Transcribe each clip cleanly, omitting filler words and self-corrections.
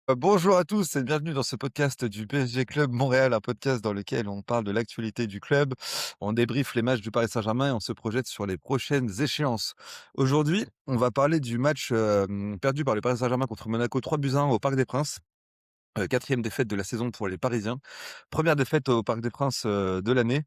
Bonjour à tous et bienvenue dans ce podcast du PSG Club Montréal, un podcast dans lequel on parle de l'actualité du club, on débriefe les matchs du Paris Saint-Germain et on se projette sur les prochaines échéances. Aujourd'hui, on va parler du match perdu par le Paris Saint-Germain contre Monaco 3-1 au Parc des Princes. 4e défaite de la saison pour les Parisiens. Première défaite au Parc des Princes de l'année.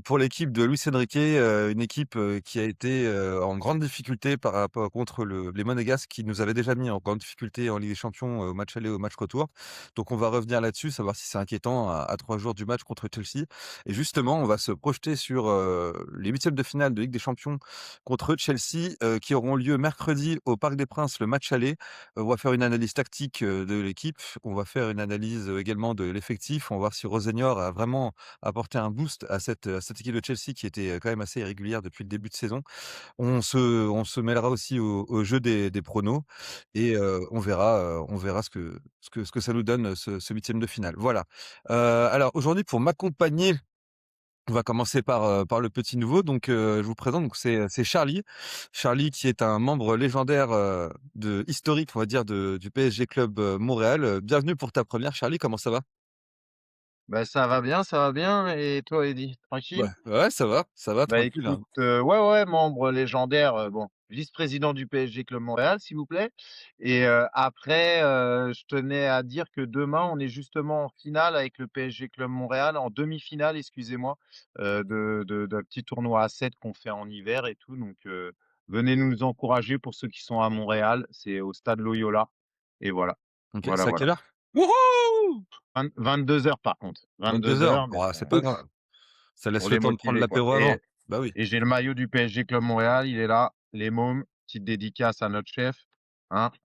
Pour l'équipe de Luis Enrique, une équipe, qui a été, en grande difficulté par rapport contre les Monégasques qui nous avaient déjà mis en grande difficulté en Ligue des Champions, au match aller, au match retour. Donc on va revenir là-dessus, savoir si c'est inquiétant à 3 jours du match contre Chelsea. Et justement, on va se projeter sur, les huitièmes de finale de Ligue des Champions contre Chelsea, qui auront lieu mercredi au Parc des Princes, le match aller. On va faire une analyse tactique, de l'équipe. On va faire une analyse, également de l'effectif. On va voir si Rosenior a vraiment apporter un boost à cette équipe de Chelsea qui était, quand même assez irrégulière depuis le début de saison. On se mêlera aussi au jeu des pronos et on verra ce que ça nous donne, ce 8 de finale. Voilà. Alors aujourd'hui pour m'accompagner, on va commencer par le petit nouveau donc je vous présente donc c'est Charlie. Charlie qui est un membre légendaire, historique on va dire du PSG Club, Montréal. Bienvenue pour ta première Charlie, comment ça va? Bah, ça va bien et toi Eddy, Ouais, tranquille? ouais ça va Bah, tranquille, écoute, hein. ouais, membre légendaire, bon, vice-président du PSG Club Montréal, s'il vous plaît et après, je tenais à dire que demain, on est justement en finale avec le PSG Club Montréal, en demi-finale, excusez-moi, d'un petit tournoi à 7 qu'on fait en hiver et tout donc venez nous encourager pour ceux qui sont à Montréal, c'est au stade Loyola et voilà. OK, Voilà, c'est à voilà. quelle heure? Wouhou! 22 heures par contre, 22:00. 22 heures, mais Bon, c'est pas grave. Ça laisse pour le les temps de prendre motiver, quoi l'apéro avant. Bah oui, et j'ai le maillot du PSG Club Montréal, il est là, les mômes, petite dédicace à notre chef, hein et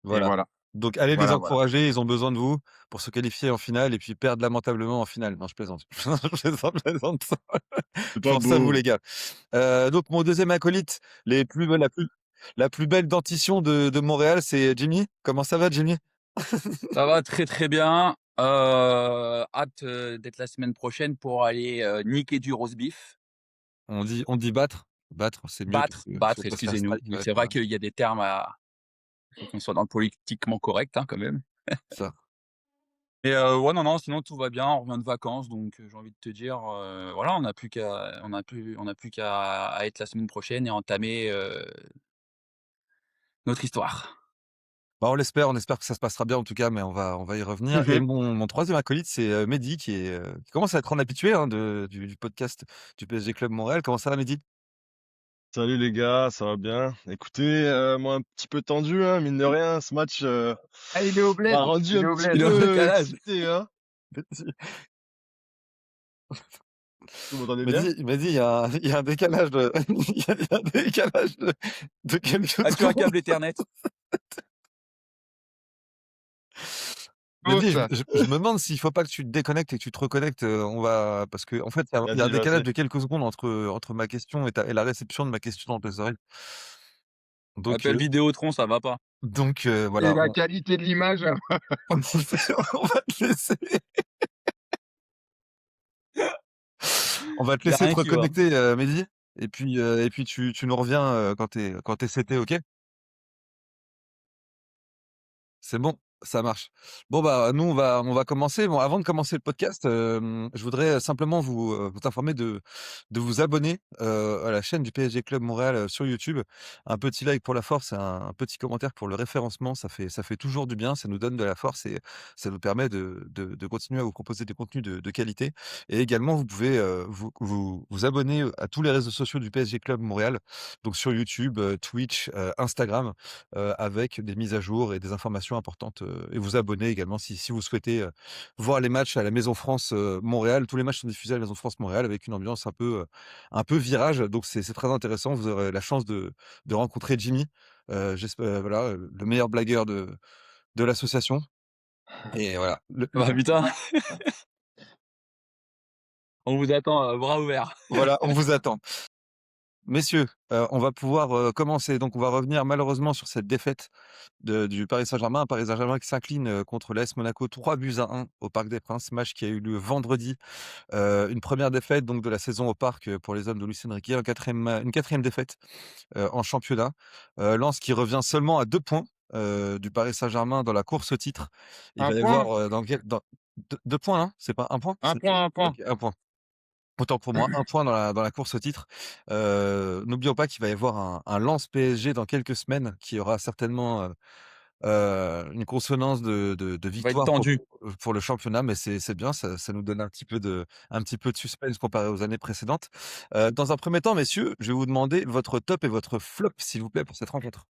voilà. voilà, Donc allez les voilà, voilà. encourager, ils ont besoin de vous pour se qualifier en finale et puis perdre lamentablement en finale. Non, je plaisante. Je plaisante. C'est Je pas pense à vous beau. les gars. Donc mon deuxième acolyte, la plus belle dentition de Montréal, c'est Jimmy. Comment ça va Jimmy? Ça va très, très bien. Hâte, d'être la semaine prochaine pour aller, niquer du roast beef. On dit battre. Battre, c'est mieux parce qu'il faut Battre, pas se faire excusez-nous, strike, mais ouais, c'est vrai voilà, qu'il y a des termes à faut qu'on soit dans le politiquement correct, hein, quand même. ça. Et ouais, non, non, sinon tout va bien, on revient de vacances donc j'ai envie de te dire, voilà, on a plus qu'à être la semaine prochaine et entamer, notre histoire. Bah, on espère que ça se passera bien en tout cas, mais on va y revenir et Mmh. mon 3e acolyte, c'est, Mehdi qui commence à être un habitué, hein, du podcast du PSG Club Montréal. Comment ça va Mehdi? Salut les gars, ça va bien? Écoutez, moi un petit peu tendu, hein, mine de rien, ce match Ah, il est au m'a bled, rendu il est un au petit Il est bled. en peu décalage. excité, hein. Mehdi Vous m'entendez bien? Mehdi, il y a un décalage de il y a un décalage de quelques As-tu un secondes. câble Ethernet? Oh Mehdi, je ça. je je me demande s'il faut pas que tu te déconnectes et que tu te reconnectes, on va parce qu'en fait, il y a un Vas-y, décalage vas-y. de quelques secondes entre ma question et la réception de ma question dans tes oreilles. Donc Appel Vidéotron, ça va pas. Et voilà, la on qualité de l'image, on on va te laisser on va te Il y a laisser te rien qui va. reconnecter, Mehdi et puis tu nous reviens, quand tu es seté, OK? C'est bon, ça marche. Bon, bah, nous, on va commencer. Bon, avant de commencer le podcast, je voudrais simplement vous informer de vous abonner, à la chaîne du PSG Club Montréal, sur YouTube. Un petit like pour la force et un petit commentaire pour le référencement, ça fait toujours du bien, ça nous donne de la force et ça nous permet de continuer à vous proposer des contenus de qualité et également vous pouvez, vous abonner, à tous les réseaux sociaux du PSG Club Montréal, donc sur YouTube, Twitch, Instagram. Avec des mises à jour et des informations importantes, et vous abonner également si vous souhaitez, voir les matchs à la Maison France, Montréal. Tous les matchs sont diffusés à la Maison France Montréal avec une ambiance un peu virage, donc c'est très intéressant. Vous aurez la chance de rencontrer Jimmy, voilà, le meilleur blagueur de l'association et voilà, Bah, putain, on vous attend à bras ouverts. voilà, on vous attend. Messieurs, on va pouvoir, commencer. Donc on va revenir malheureusement sur cette défaite du Paris Saint-Germain. Paris Saint-Germain qui s'incline, contre l'AS Monaco 3-1 au Parc des Princes, match qui a eu lieu vendredi. Une première défaite donc de la saison au Parc, pour les hommes de Luis Enrique, une quatrième défaite, en championnat. Lens qui revient seulement à 2 points. du Paris Saint-Germain dans la course au titre. Il Un va y point? avoir, dans quel dans 2 points, hein? C'est pas un point? Un C'est point, un point. OK, 1 point. Autant pour moi, un point dans la course au titre. N'oublions pas qu'il va y avoir un Lens PSG dans quelques semaines qui aura certainement, une consonance de Va être victoire tendu. pour le championnat, mais c'est bien, ça nous donne un petit peu de suspense comparé aux années précédentes. Dans un premier temps, messieurs, je vais vous demander votre top et votre flop, s'il vous plaît, pour cette rencontre.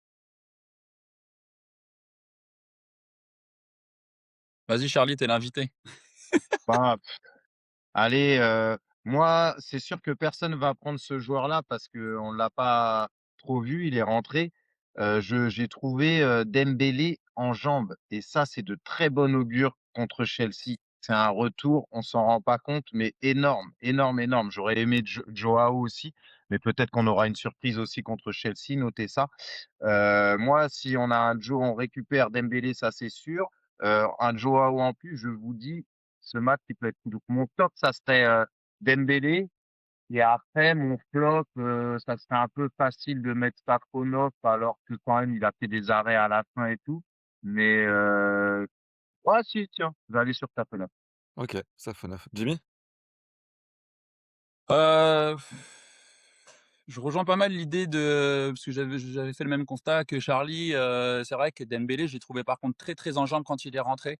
Vas-y Charlie, t'es l'invité. Bah, allez, moi, c'est sûr que personne va prendre ce joueur-là parce qu'on l'a pas trop vu, il est rentré. J'ai trouvé, Dembélé en jambes et ça, c'est de très bon augure contre Chelsea. C'est un retour, on s'en rend pas compte, mais énorme, énorme, énorme. J'aurais aimé Joao aussi, mais peut-être qu'on aura une surprise aussi contre Chelsea, notez ça. Moi, si on a on récupère Dembélé, ça c'est sûr. Un Joao en plus, je vous dis, ce match, il peut être donc mon top, ça serait Dembélé. Et après, mon flop, ça serait un peu facile de mettre Safronov alors que quand même, il a fait des arrêts à la fin et tout. Mais ouais, si, tiens, je vais aller sur Safronov. OK, ça fait 9. Jimmy? Heu, je rejoins pas mal l'idée de parce que j'avais fait le même constat que Charlie, c'est vrai que Dembélé, j'ai trouvé par contre très, très en jambes quand il est rentré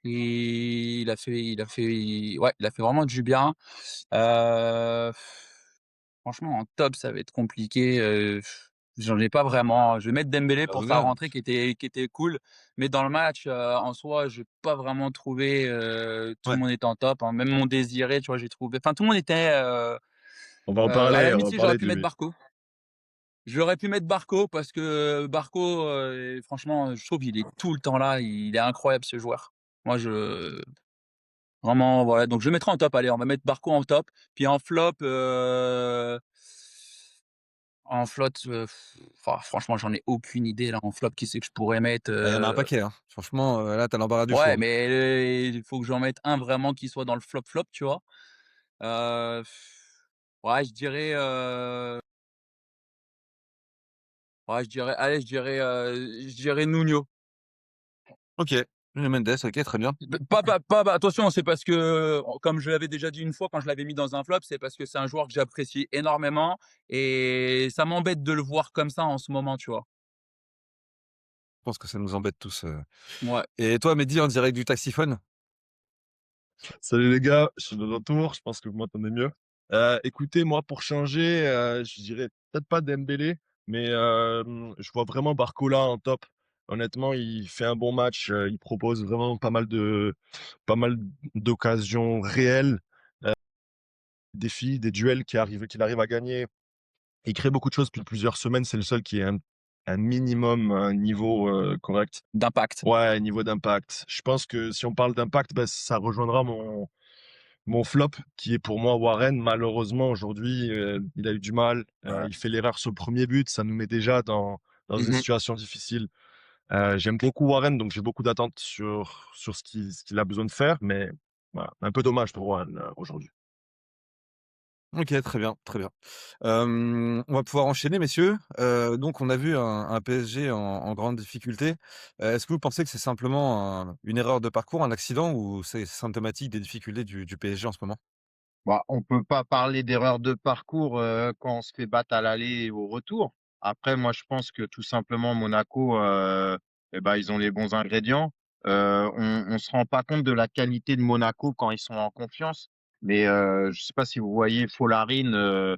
et il a fait vraiment du bien. Heu, franchement en top, ça va être compliqué, j'en ai pas vraiment. Je vais mettre Dembélé Bah, pour sa regarde. rentrée qui était cool, mais dans le match, en soi, j'ai pas vraiment trouvé, tout Ouais. le monde était en top, hein. Même mon Désiré, tu vois, j'ai trouvé enfin tout le monde était, à la On limite, va en si j'aurais parler pu de mettre lui. Barco. J'aurais pu mettre Barco parce que Barco, franchement, je trouve qu'il est tout le temps là, il est incroyable ce joueur. Moi je vraiment voilà, donc je le mettrai en top, allez, on va mettre Barco en top, puis en flop, enfin franchement, j'en ai aucune idée là en flop, qui c'est que je pourrais mettre, Bah, il y en a un paquet, hein. Franchement, là, tu l'embarras du choix, ouais, hein. mais il faut que j'en mette un vraiment qui soit dans le flop flop, tu vois? Heu, ouais, je dirais Nuno. OK. Nuno Mendes, OK, très bien. Pas attention, c'est parce que, comme je l'avais déjà dit une fois quand je l'avais mis dans un flop, c'est parce que c'est un joueur que j'apprécie énormément et ça m'embête de le voir comme ça en ce moment, tu vois? Je pense que ça nous embête tous, Ouais. et toi, Mehdi, en direct du taxiphone? Salut les gars, je suis de retour, je pense que vous m'entendez mieux. Écoutez, moi pour changer, je dirais peut-être pas Dembélé, mais je vois vraiment Barcola en top. Honnêtement, il fait un bon match, il propose vraiment pas mal d'occasions réelles, des duels qu'il arrive à gagner. Il crée beaucoup de choses depuis plusieurs semaines, c'est le seul qui a un minimum, un niveau, correct. D'impact. Ouais, niveau d'impact. Je pense que si on parle d'impact, bah, ça rejoindra mon flop, qui est pour moi Warren. Malheureusement, aujourd'hui, il a eu du mal. Ouais. Il fait l'erreur sur le premier but. Ça nous met déjà dans une Mmh. situation difficile. J'aime beaucoup Warren, donc j'ai beaucoup d'attentes sur ce qu'il a besoin de faire. Mais voilà, un peu dommage pour Warren aujourd'hui. OK, très bien, très bien. On va pouvoir enchaîner, messieurs. Donc on a vu un PSG en grande difficulté. Est-ce que vous pensez que c'est simplement une erreur de parcours, un accident ou c'est symptomatique des difficultés du PSG en ce moment? Bah, on peut pas parler d'erreur de parcours, quand on se fait battre à l'aller et au retour. Après, moi, je pense que tout simplement Monaco, et ben, ils ont les bons ingrédients. On se rend pas compte de la qualité de Monaco quand ils sont en confiance. Mais je sais pas si vous voyez Follarine,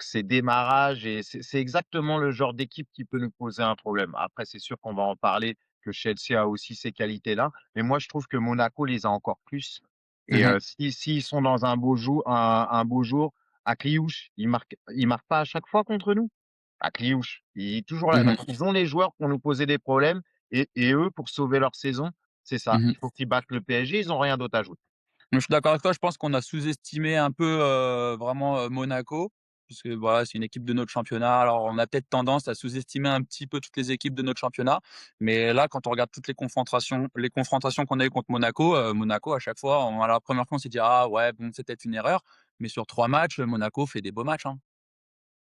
ses démarrages et c'est exactement le genre d'équipe qui peut nous poser un problème. Après, c'est sûr qu'on va en parler, que Chelsea a aussi ces qualités-là, mais moi, je trouve que Monaco les a encore plus et Mmh. si s'ils sont dans un beau jour, à Cliouche, ils marquent pas à chaque fois contre nous? À Cliouche, ils toujours là. Donc Mmh. ils ont les joueurs pour nous poser des problèmes et eux, pour sauver leur saison, c'est ça, il Mmh. faut qu'ils battent le PSG, ils ont rien d'autre à jouer. Je suis d'accord avec toi, je pense qu'on a sous-estimé un peu, vraiment, Monaco, puisque voilà, c'est une équipe de notre championnat. Alors on a peut-être tendance à sous-estimer un petit peu toutes les équipes de notre championnat, mais là, quand on regarde toutes les confrontations qu'on a eues contre Monaco, Monaco à chaque fois, à la première fois, on s'est dit: «Ah ouais, bon, c'est peut-être une erreur», mais sur 3 matchs, Monaco fait des beaux matchs, hein.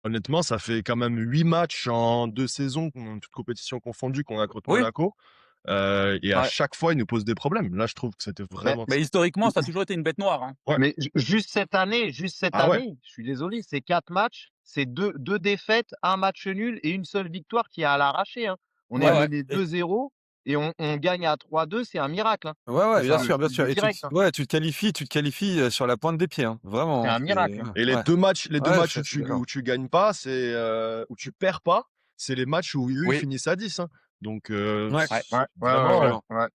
Honnêtement, ça fait quand même 8 matchs en 2 saisons, toutes compétitions confondues, qu'on a contre Oui, Monaco. Et à ouais. chaque fois, ils nous posent des problèmes. Là, je trouve que c'était Mais vraiment Mais historiquement, ça a toujours été une bête noire, hein. ouais. mais juste cette Ah ouais, année, je suis désolé, c'est 4 matchs, c'est deux défaites, un match nul et une seule victoire qui est à l'arraché, hein. On est Ouais, Ouais, ouais. mené et 2-0 et on gagne à 3-2, c'est un miracle, hein. ouais, C'est bien ça. Je sûr, bien te le sûr dis et direct, hein. tu te qualifies, sur la pointe des pieds, hein, C'est vraiment, hein, un miracle, hein. et ouais, les 2 ouais, je matchs suis assez d'accord. où tu gagnes pas, où tu perds pas, c'est les matchs où eux, ils Oui, finissent à 10, hein. Donc Ouais, ouais. Ouais, ouais, ouais, ouais, vraiment, absolument. ouais.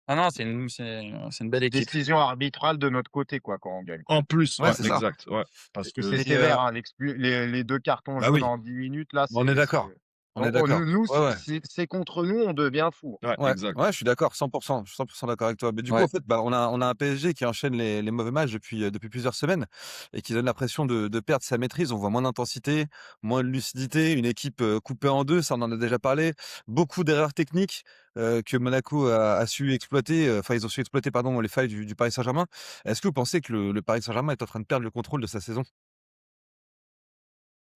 Ah non, c'est une belle équipe. Décision arbitrale de notre côté, quoi, quand on gagne. en plus, Ouais, ouais, c'est ça exact, ouais. Parce Que que c'est et sévère, hein, les 2 cartons bah, jaunes oui, en 10 minutes là, on est d'accord, on est d'accord. nous, Ouais, ouais. si c'est contre nous, on devient fou. ouais, Ouais, exact. ouais, je suis d'accord, 100%, je suis 100% d'accord avec toi. Mais du coup, en Ouais. fait, bah, on a un PSG qui enchaîne les mauvais matchs depuis plusieurs semaines et qui donne l'impression de perdre sa maîtrise. On voit moins d'intensité, moins de lucidité, une équipe coupée en deux, ça on en a déjà parlé. Beaucoup d'erreurs techniques que Monaco a su exploiter, enfin ils ont su exploiter, pardon, les failles du Paris Saint-Germain. Est-ce que vous pensez que le Paris Saint-Germain est en train de perdre le contrôle de sa saison?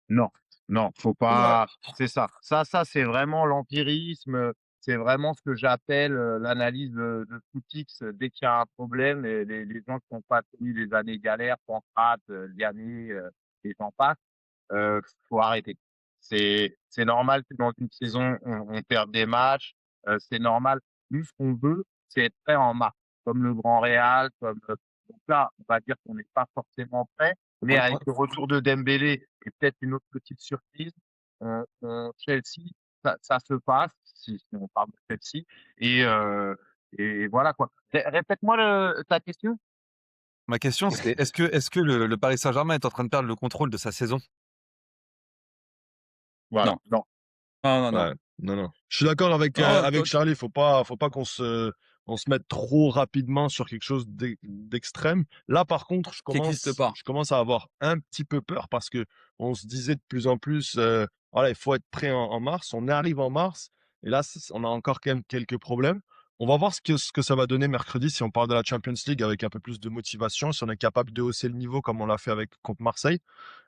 Non, non, faut Ouais. pas c'est ça. Ça, c'est vraiment l'empirisme, c'est vraiment ce que j'appelle, l'analyse de footix, dès qu'il y a un problème et les gens qui ont pas connu les années galères, Pancrate, Lianet, et j'en passe, faut arrêter. C'est normal que dans une saison, on perde des matchs, c'est normal. Nous, ce qu'on veut, c'est être prêt en mars, comme le Grand Real, comme, donc là, on va dire qu'on n'est pas forcément prêt, mais Ouais, avec ouais. le retour de Dembélé et peut-être une autre petite surprise, Chelsea, ça se passe, si on parle de Chelsea et voilà quoi. Répète-moi ta question? Ma question, c'est est-ce que le Paris Saint-Germain est en train de perdre le contrôle de sa saison? Voilà, Non. non. Non, non, non. Ouais, non, non. Je suis d'accord Non, avec Charlie, faut pas on se mette trop rapidement sur quelque chose d'extrême. Là, par contre, qui existe pas. je commence à avoir un petit peu peur parce que on se disait de plus en plus, voilà, il faut être prêt en mars. On arrive en mars et là, on a encore quand même quelques problèmes. On va voir ce que ça va donner mercredi si on parle de la Champions League avec un peu plus de motivation, si on est capable de hausser le niveau comme on l'a fait avec contre Marseille.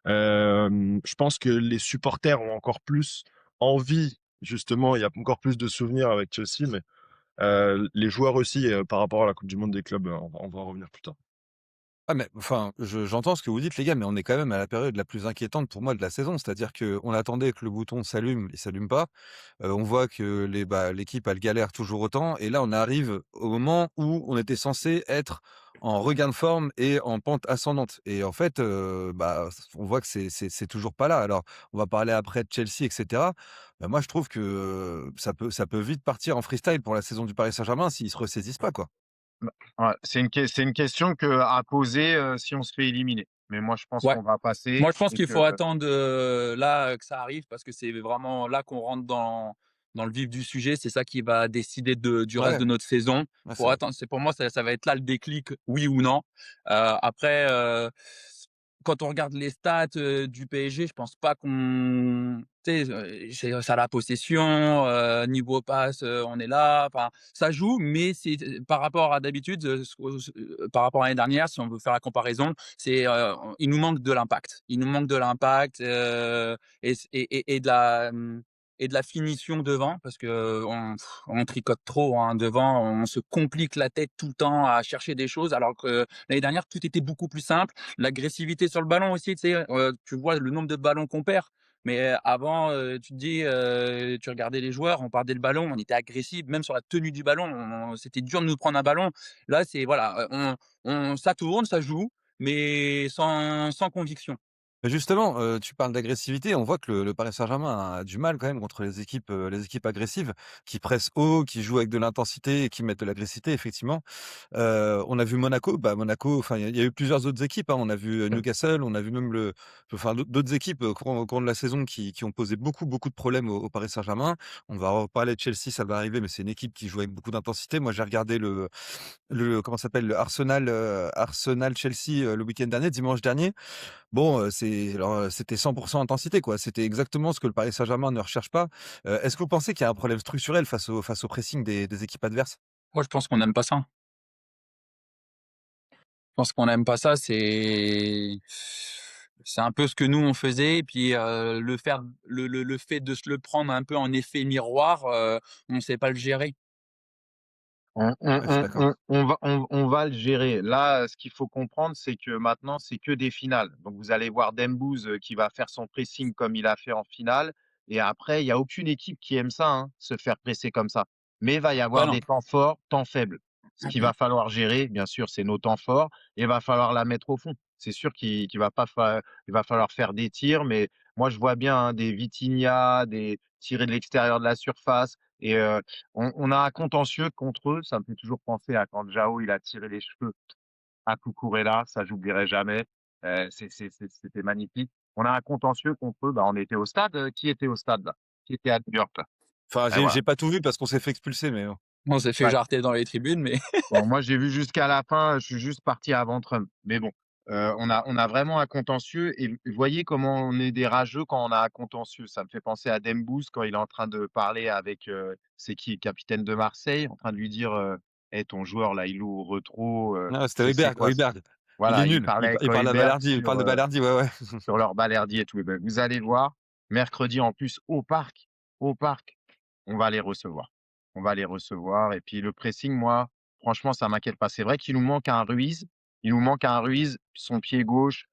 Je pense que les supporters ont encore plus envie, justement, il y a encore plus de souvenirs avec Chelsea, mais les joueurs aussi, par rapport à la Coupe du monde des clubs, on va en revenir plus tard. Ah mais enfin, j'entends ce que vous dites les gars, mais on est quand même à la période la plus inquiétante pour moi de la saison. C'est-à-dire qu'on attendait que le bouton s'allume, il s'allume pas. On voit que l'équipe, elle galère toujours autant et là, on arrive au moment où on était censé être en regain de forme et en pente ascendante et en fait, bah, on voit que c'est toujours pas là. Alors, on va parler après de Chelsea et cetera. Bah, moi, je trouve que, ça peut vite partir en freestyle pour la saison du Paris Saint-Germain s'ils se ressaisissent pas, quoi. Bah, ouais, c'est une question à poser, si on se fait éliminer. Mais moi, je pense Ouais. qu'on va passer Moi, je pense et qu'il faut que attendre, là, que ça arrive parce que c'est vraiment là qu'on rentre dans le vif du sujet. C'est ça qui va décider du reste Ouais, de notre saison. ouais, c'est Faut vrai. attendre, c'est pour moi, ça va être là le déclic, oui ou non. Après, quand on regarde les stats, du PSG, je pense pas qu'on tu sais, c'est ça la possession, niveau passe, on est là, enfin, ça joue, mais c'est par rapport à d'habitude, par rapport à l'année dernière, si on veut faire la comparaison, c'est, il nous manque de l'impact. Il nous manque de l'impact, et de la finition devant parce qu'on tricote trop, hein, devant. On se complique la tête tout le temps à chercher des choses alors que l'année dernière, tout était beaucoup plus simple. L'agressivité sur le ballon aussi, tu sais, tu vois le nombre de ballons qu'on perd. Mais avant, tu te dis, tu regardais les joueurs, on perdait le ballon, on était agressif, même sur la tenue du ballon, c'était dur de nous prendre un ballon. Là, c'est voilà, ça tourne, ça joue, mais sans conviction. Mais justement, tu parles d'agressivité, on voit que le Paris Saint-Germain a du mal quand même contre les équipes agressives, qui pressent haut, qui jouent avec de l'intensité et qui mettent de l'agressivité effectivement. On a vu Monaco, bah, Monaco, enfin il y a eu plusieurs autres équipes, hein. On a vu, Newcastle, on a vu même enfin d'autres équipes, au cours de la saison qui ont posé beaucoup de problèmes au Paris Saint-Germain. On va reparler de Chelsea, ça va arriver, mais c'est une équipe qui joue avec beaucoup d'intensité. Moi, j'ai regardé le comment ça s'appelle? Le Arsenal-Chelsea, le week-end dernier, dimanche dernier. Bon, c'était 100% intensité, quoi. C'était exactement ce que le Paris Saint-Germain ne recherche pas. Est-ce que vous pensez qu'il y a un problème structurel face au pressing des équipes adverses? Moi, je pense qu'on n'aime pas ça. Je pense qu'on n'aime pas ça, c'est C'est un peu ce que nous on faisait et puis, le fait de se le prendre un peu en effet miroir, on sait pas le gérer. Ouais, je suis d'accord. On va le gérer. Là, ce qu'il faut comprendre, c'est que maintenant, c'est que des finales. Donc, vous allez voir Dembouz qui va faire son pressing comme il a fait en finale. Et après, il y a aucune équipe qui aime ça, hein, se faire presser comme ça. Mais il va y Bah avoir non. des temps forts, temps faibles. Ce qu'il va falloir gérer, bien sûr, c'est nos temps forts et il va falloir la mettre au fond. C'est sûr qu'il va pas il va falloir faire des tirs, mais moi, je vois bien hein, des Vitinha, des tirés de l'extérieur de la surface. Et on a un contentieux contre eux. Ça me fait toujours penser à quand Jao il a tiré les cheveux à Cucurella. Ça, j'oublierai jamais. C'était magnifique. On a un contentieux contre eux. Bah, on était au stade. Qui était au stade là? Qui était à New York là? Enfin, Et voilà. j'ai pas tout vu parce qu'on s'est fait expulser, mais On s'est fait Ouais. jarter dans les tribunes, mais Bon, moi, j'ai vu jusqu'à la fin. Je suis juste parti avant Trump. Mais bon, on a vraiment un contentieux. Et vous voyez comment on est des rageux quand on a un contentieux. Ça me fait penser à Dembouz quand il est en train de parler avec, c'est qui, le capitaine de Marseille, en train de lui dire, «Eh, ton joueur là, il loue au retro. non, c'était C'est Højbjerg, quoi?» Højbjerg. Il est Voilà, il nul. parlait avec Il parle de Højbjerg Balerdi, il parle de Balerdi, ouais, ouais. sur leur balerdi et tout. Eh ben, vous allez voir, mercredi en plus au parc, on va les recevoir. On va les recevoir. Et puis le pressing, moi, franchement, ça m'inquiète pas. C'est vrai qu'il nous manque un Ruiz. Il nous manque un Ruiz, son pied gauche,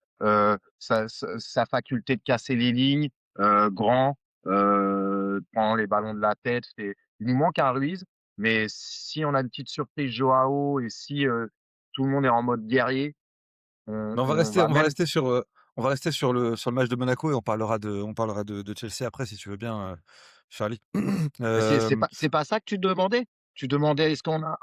sa faculté de casser les lignes, grand, prend les ballons de la tête. Il nous manque un Ruiz. Mais si on a une petite surprise Joao et si tout le monde est en mode guerrier, Mais on va même. on va rester sur le match de Monaco et on parlera de Chelsea après si tu veux bien, Charlie. Mais Hem, c'est pas ça que tu demandais? Tu demandais est-ce qu'on a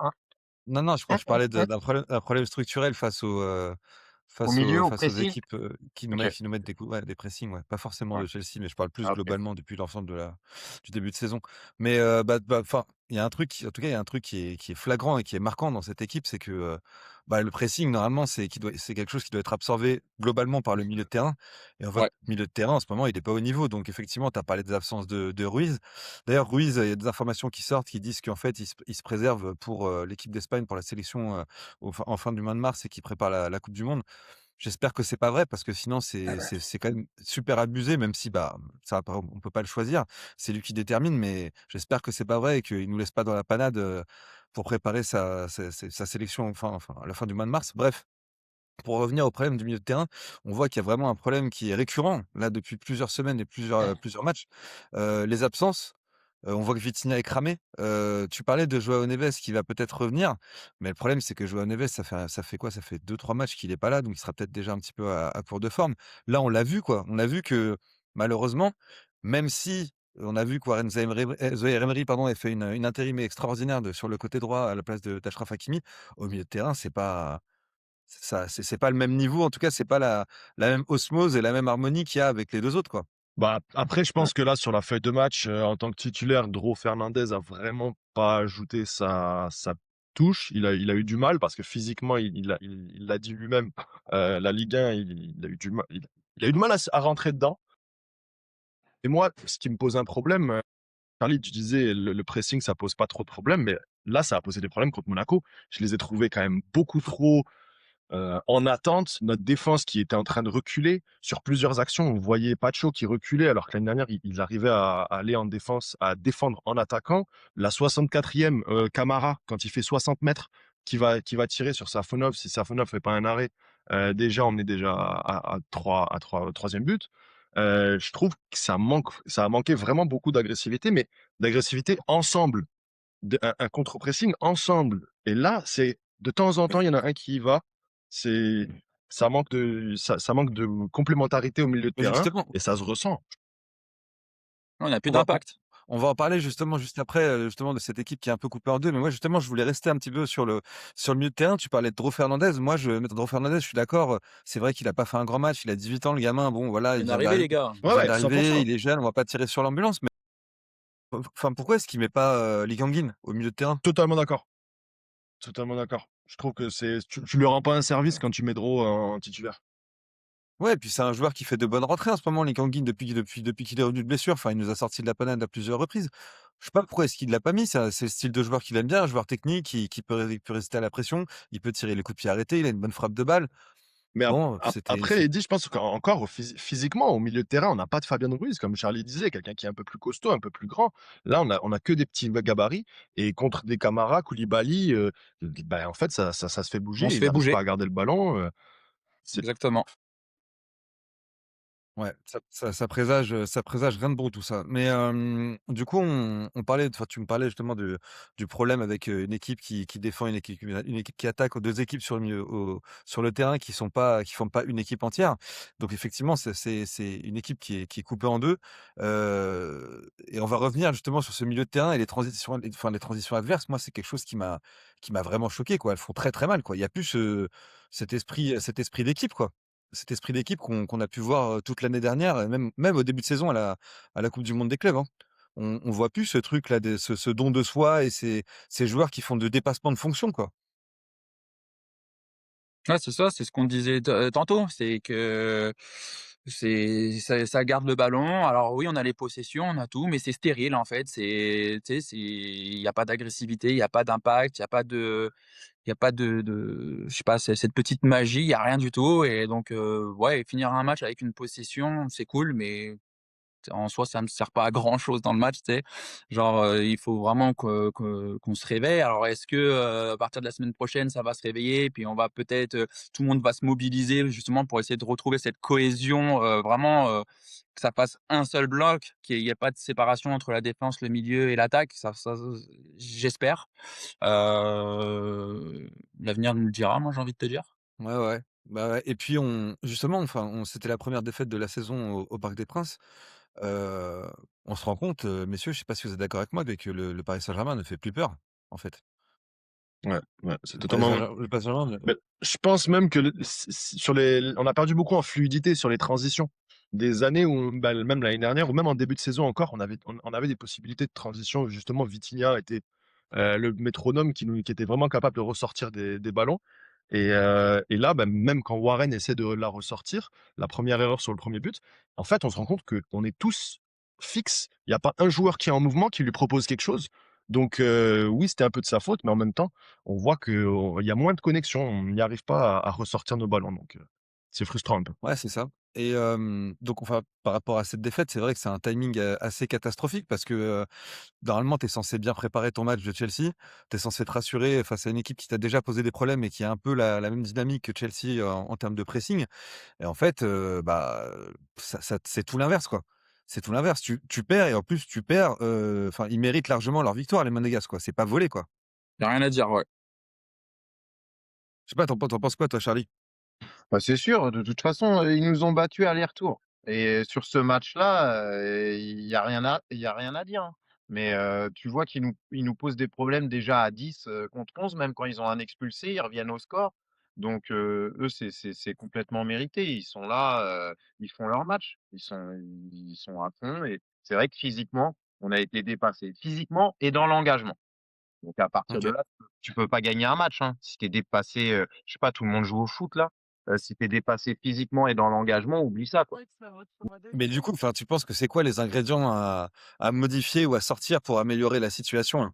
non, non, je crois que je parlais d'un problème structurel au milieu, au face aux pressing? équipes, OK. qui nous mettent des coups ouais, des pressings, ouais. Pas forcément Ouais. de Chelsea, mais je parle plus Ah OK. globalement depuis l'ensemble du début de saison. Mais, enfin, il y a un truc en tout cas, il y a un truc qui est flagrant et qui est marquant dans cette équipe, c'est que, le pressing normalement, c'est quelque chose qui doit être absorbé globalement par le milieu de terrain et en fait, ouais. le milieu de terrain en ce moment, il est pas au niveau. Donc effectivement, tu as parlé des absences de Ruiz. D'ailleurs, Ruiz, il y a des informations qui sortent qui disent qu'en fait, il se préserve pour, l'équipe d'Espagne, pour la sélection, en fin du mois de mars et qui prépare la coupe du monde. J'espère que c'est pas vrai parce que sinon c'est quand même super abusé même si, ça va pas on peut pas le choisir. C'est lui qui détermine, mais j'espère que c'est pas vrai et qu'il nous laisse pas dans la panade, pour préparer sa sélection enfin à la fin du mois de mars. Bref, pour revenir au problème du milieu de terrain, on voit qu'il y a vraiment un problème qui est récurrent, là, depuis plusieurs semaines et plusieurs matchs. Les absences, on voit que Vitinha est cramé. Tu parlais de Joao Neves qui va peut-être revenir, mais le problème, c'est que Joao Neves, ça fait quoi? Ça fait 2-3 matchs qu'il est pas là, donc il sera peut-être déjà un petit peu à court de forme. Là, on l'a vu, quoi. On a vu que, malheureusement, même si on a vu que Warren Zaïre-Emery, pardon, a fait une intérim extraordinaire sur le côté droit à la place d'Achraf Hakimi, au milieu de terrain, c'est pas le même niveau, en tout cas, c'est pas la même osmose et la même harmonie qu'il y a avec les 2 autres, quoi. Bah, après, je pense que là, sur la feuille de match, en tant que titulaire, Dro Fernandez a vraiment pas ajouté sa touche. Il a eu du mal parce que physiquement, il l'a dit lui-même, la Ligue 1, il a eu du mal, il a eu du mal à rentrer dedans. Et moi, ce qui me pose un problème, Charlie, tu disais le pressing, ça pose pas trop de problèmes, mais là, ça a posé des problèmes contre Monaco. Je les ai trouvés quand même beaucoup trop en attente. Notre défense qui était en train de reculer sur plusieurs actions, on voyait Pacho qui reculait alors que l'année dernière, il arrivait à aller en défense, à défendre en attaquant. La 64e, Camara, quand il fait 60 mètres, qui va tirer sur Safonov, si Safonov fait pas un arrêt, déjà, on est déjà au troisième but. Je trouve que ça a manqué vraiment beaucoup d'agressivité, mais d'agressivité ensemble, un contre-pressing ensemble. Et là, c'est de temps en temps, il y en a un qui y va. C'est ça manque de complémentarité au milieu de Mais terrain justement, et ça se ressent. On a plus on va d'impact. on va en parler justement juste après, justement de cette équipe qui est un peu coupée en 2. Mais moi justement, je voulais rester un petit peu sur le milieu de terrain. Tu parlais de Dro Fernandez. Moi, Dro Fernandez, je suis d'accord, c'est vrai qu'il a pas fait un grand match. Il a 18 ans, le gamin. Bon, voilà, C'est une arrivée, les gars. il Ouais, vient ouais, d'arriver, 100%. il est jeune, on va pas tirer sur l'ambulance, mais enfin, pourquoi est-ce qu'il met pas, Lee Kang-in au milieu de terrain? Totalement d'accord. Totalement d'accord. Je trouve que tu lui rends pas un service quand tu mets Dro en titulaire. Ouais, et puis c'est un joueur qui fait de bonnes rentrées en ce moment, Lee Kang-in, depuis qu'il est revenu de blessure. Enfin, il nous a sorti de la panade à plusieurs reprises. Je sais pas pourquoi est-ce qu'il l'a pas mis. C'est le style de joueur qu'il aime bien, un joueur technique qui peut résister à la pression. Il peut tirer les coups de pied arrêtés. Il a une bonne frappe de balle. Mais Bon, c'était après c'est Eddy, je pense qu'encore physiquement, au milieu de terrain, on n'a pas de Fabien Ruiz, comme Charlie disait, quelqu'un qui est un peu plus costaud, un peu plus grand. Là, on a que des petits gabarits et contre des Camara, Koulibaly, bah, en fait, ça se fait On bouger. se Ils fait n'arrivent pas bouger. à garder le ballon. C'est Exactement. Ouais, ça présage rien de bon tout ça. Mais, du coup, on parlait enfin, tu me parlais justement du problème avec, une équipe qui défend, une équipe qui attaque, 2 équipes sur le milieu sur le terrain qui forment pas une équipe entière. Donc effectivement, c'est une équipe qui est coupée en 2, et on va revenir justement sur ce milieu de terrain et les transitions adverses. Moi, c'est quelque chose qui m'a vraiment choqué, quoi. Elles font très, très mal, quoi. Il y a plus cet esprit d'équipe, quoi. Cet esprit d'équipe qu'on a pu voir, toute l'année dernière et même au début de saison à la coupe du monde des clubs, hein. On voit plus ce truc-là, ce don de soi et ces joueurs qui font de dépassement de fonction, quoi. Ouais, c'est ça, c'est ce qu'on disait tantôt, c'est que ça garde le ballon. Alors oui, on a les possessions, on a tout, mais c'est stérile en fait. C'est tu sais, il y a pas d'agressivité, il y a pas d'impact, il y a pas de je sais pas, cette petite magie, il y a rien du tout et donc ouais, finir un match avec une possession, c'est cool, mais en soi, ça me sert pas à grand chose dans le match, tu sais? Genre, il faut vraiment qu'on se réveille. Alors est-ce que, à partir de la semaine prochaine, ça va se réveiller? Puis on va peut-être, tout le monde va se mobiliser justement pour essayer de retrouver cette cohésion, vraiment, que ça fasse un seul bloc, qu'il y ait pas de séparation entre la défense, le milieu et l'attaque. Ça j'espère. L'avenir nous le dira, moi, j'ai envie de te dire. Ouais, ouais. Bah, ouais et puis justement, enfin, c'était la première défaite de la saison au Parc des Princes. Heu, on se rend compte, messieurs, je sais pas si vous êtes d'accord avec moi, mais que le Paris Saint-Germain ne fait plus peur, en fait. Ouais, ouais, c'est Le Paris totalement. Saint-Germain le Paris Saint-Germain Mais je pense même que sur on a perdu beaucoup en fluidité sur les transitions. Des années où, bah, même l'année dernière, ou même en début de saison encore, on avait des possibilités de transition. Justement, Vitinha était le métronome qui était vraiment capable de ressortir des ballons. Et là, bah, même quand Warren essaie de la ressortir, la première erreur sur le premier but, en fait, on se rend compte qu'on est tous fixes. Il n'y a pas un joueur qui est en mouvement qui lui propose quelque chose. Donc, oui, c'était un peu de sa faute, mais en même temps, on voit qu'il y a moins de connexion, on n'y arrive pas à ressortir nos ballons, donc c'est frustrant un peu. Ouais, c'est ça et donc enfin, par rapport à cette défaite, c'est vrai que c'est un timing, assez catastrophique parce que, normalement, tu es censé bien préparer ton match de Chelsea. Tu es censé te rassurer face à une équipe qui t'a déjà posé des problèmes et qui a un peu la même dynamique que Chelsea, en termes de pressing et en fait, bah, ça c'est tout l'inverse, quoi. C'est tout l'inverse. Tu perds et en plus tu perds, enfin, ils méritent largement leur victoire, les Monégasques, quoi. C'est pas volé, quoi. Y a rien à dire, ouais. Je sais pas, tu en penses quoi toi, Charlie? Bah, c'est sûr, de toute façon, ils nous ont battus aller-retour et sur ce match-là, il y a rien à dire, hein. Mais tu vois qu'ils nous posent des problèmes déjà à 10 contre 11, même quand ils ont un expulsé, ils reviennent au score. Donc eux, c'est complètement mérité. Ils sont là, ils font leur match. Ils sont à fond et c'est vrai que physiquement, on a été dépassés, physiquement et dans l'engagement. Donc à partir de OK. là, tu peux pas gagner un match, hein. Si tu es dépassé, je sais pas, tout le monde joue au foot là, si tu es dépassé physiquement et dans l'engagement, oublie ça, quoi. Mais du coup, enfin, tu penses que c'est quoi les ingrédients à modifier ou à sortir pour améliorer la situation, là?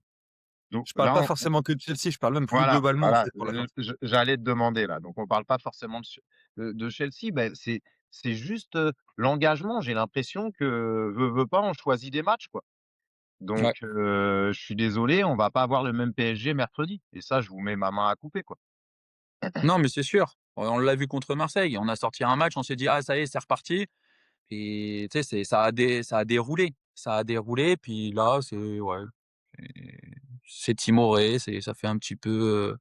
Donc Je parle pas là, forcément que de Chelsea, je parle même plus voilà, globalement, en voilà, fait, pour la fin. j'allais te demander là, donc on parle pas forcément de Chelsea, ben, c'est juste, l'engagement. J'ai l'impression que, veut pas, on choisit des matchs, quoi. Ouais. Donc je suis désolé, on va pas avoir le même PSG mercredi et ça, je vous mets ma main à couper, quoi. Non, mais c'est sûr. On l'a vu contre Marseille. On a sorti un match, on s'est dit: «Ah ça y est, c'est reparti» et tu sais, ça a déroulé. Ça a déroulé, puis là, c'est ouais, c'est timoré, ça fait un petit peu,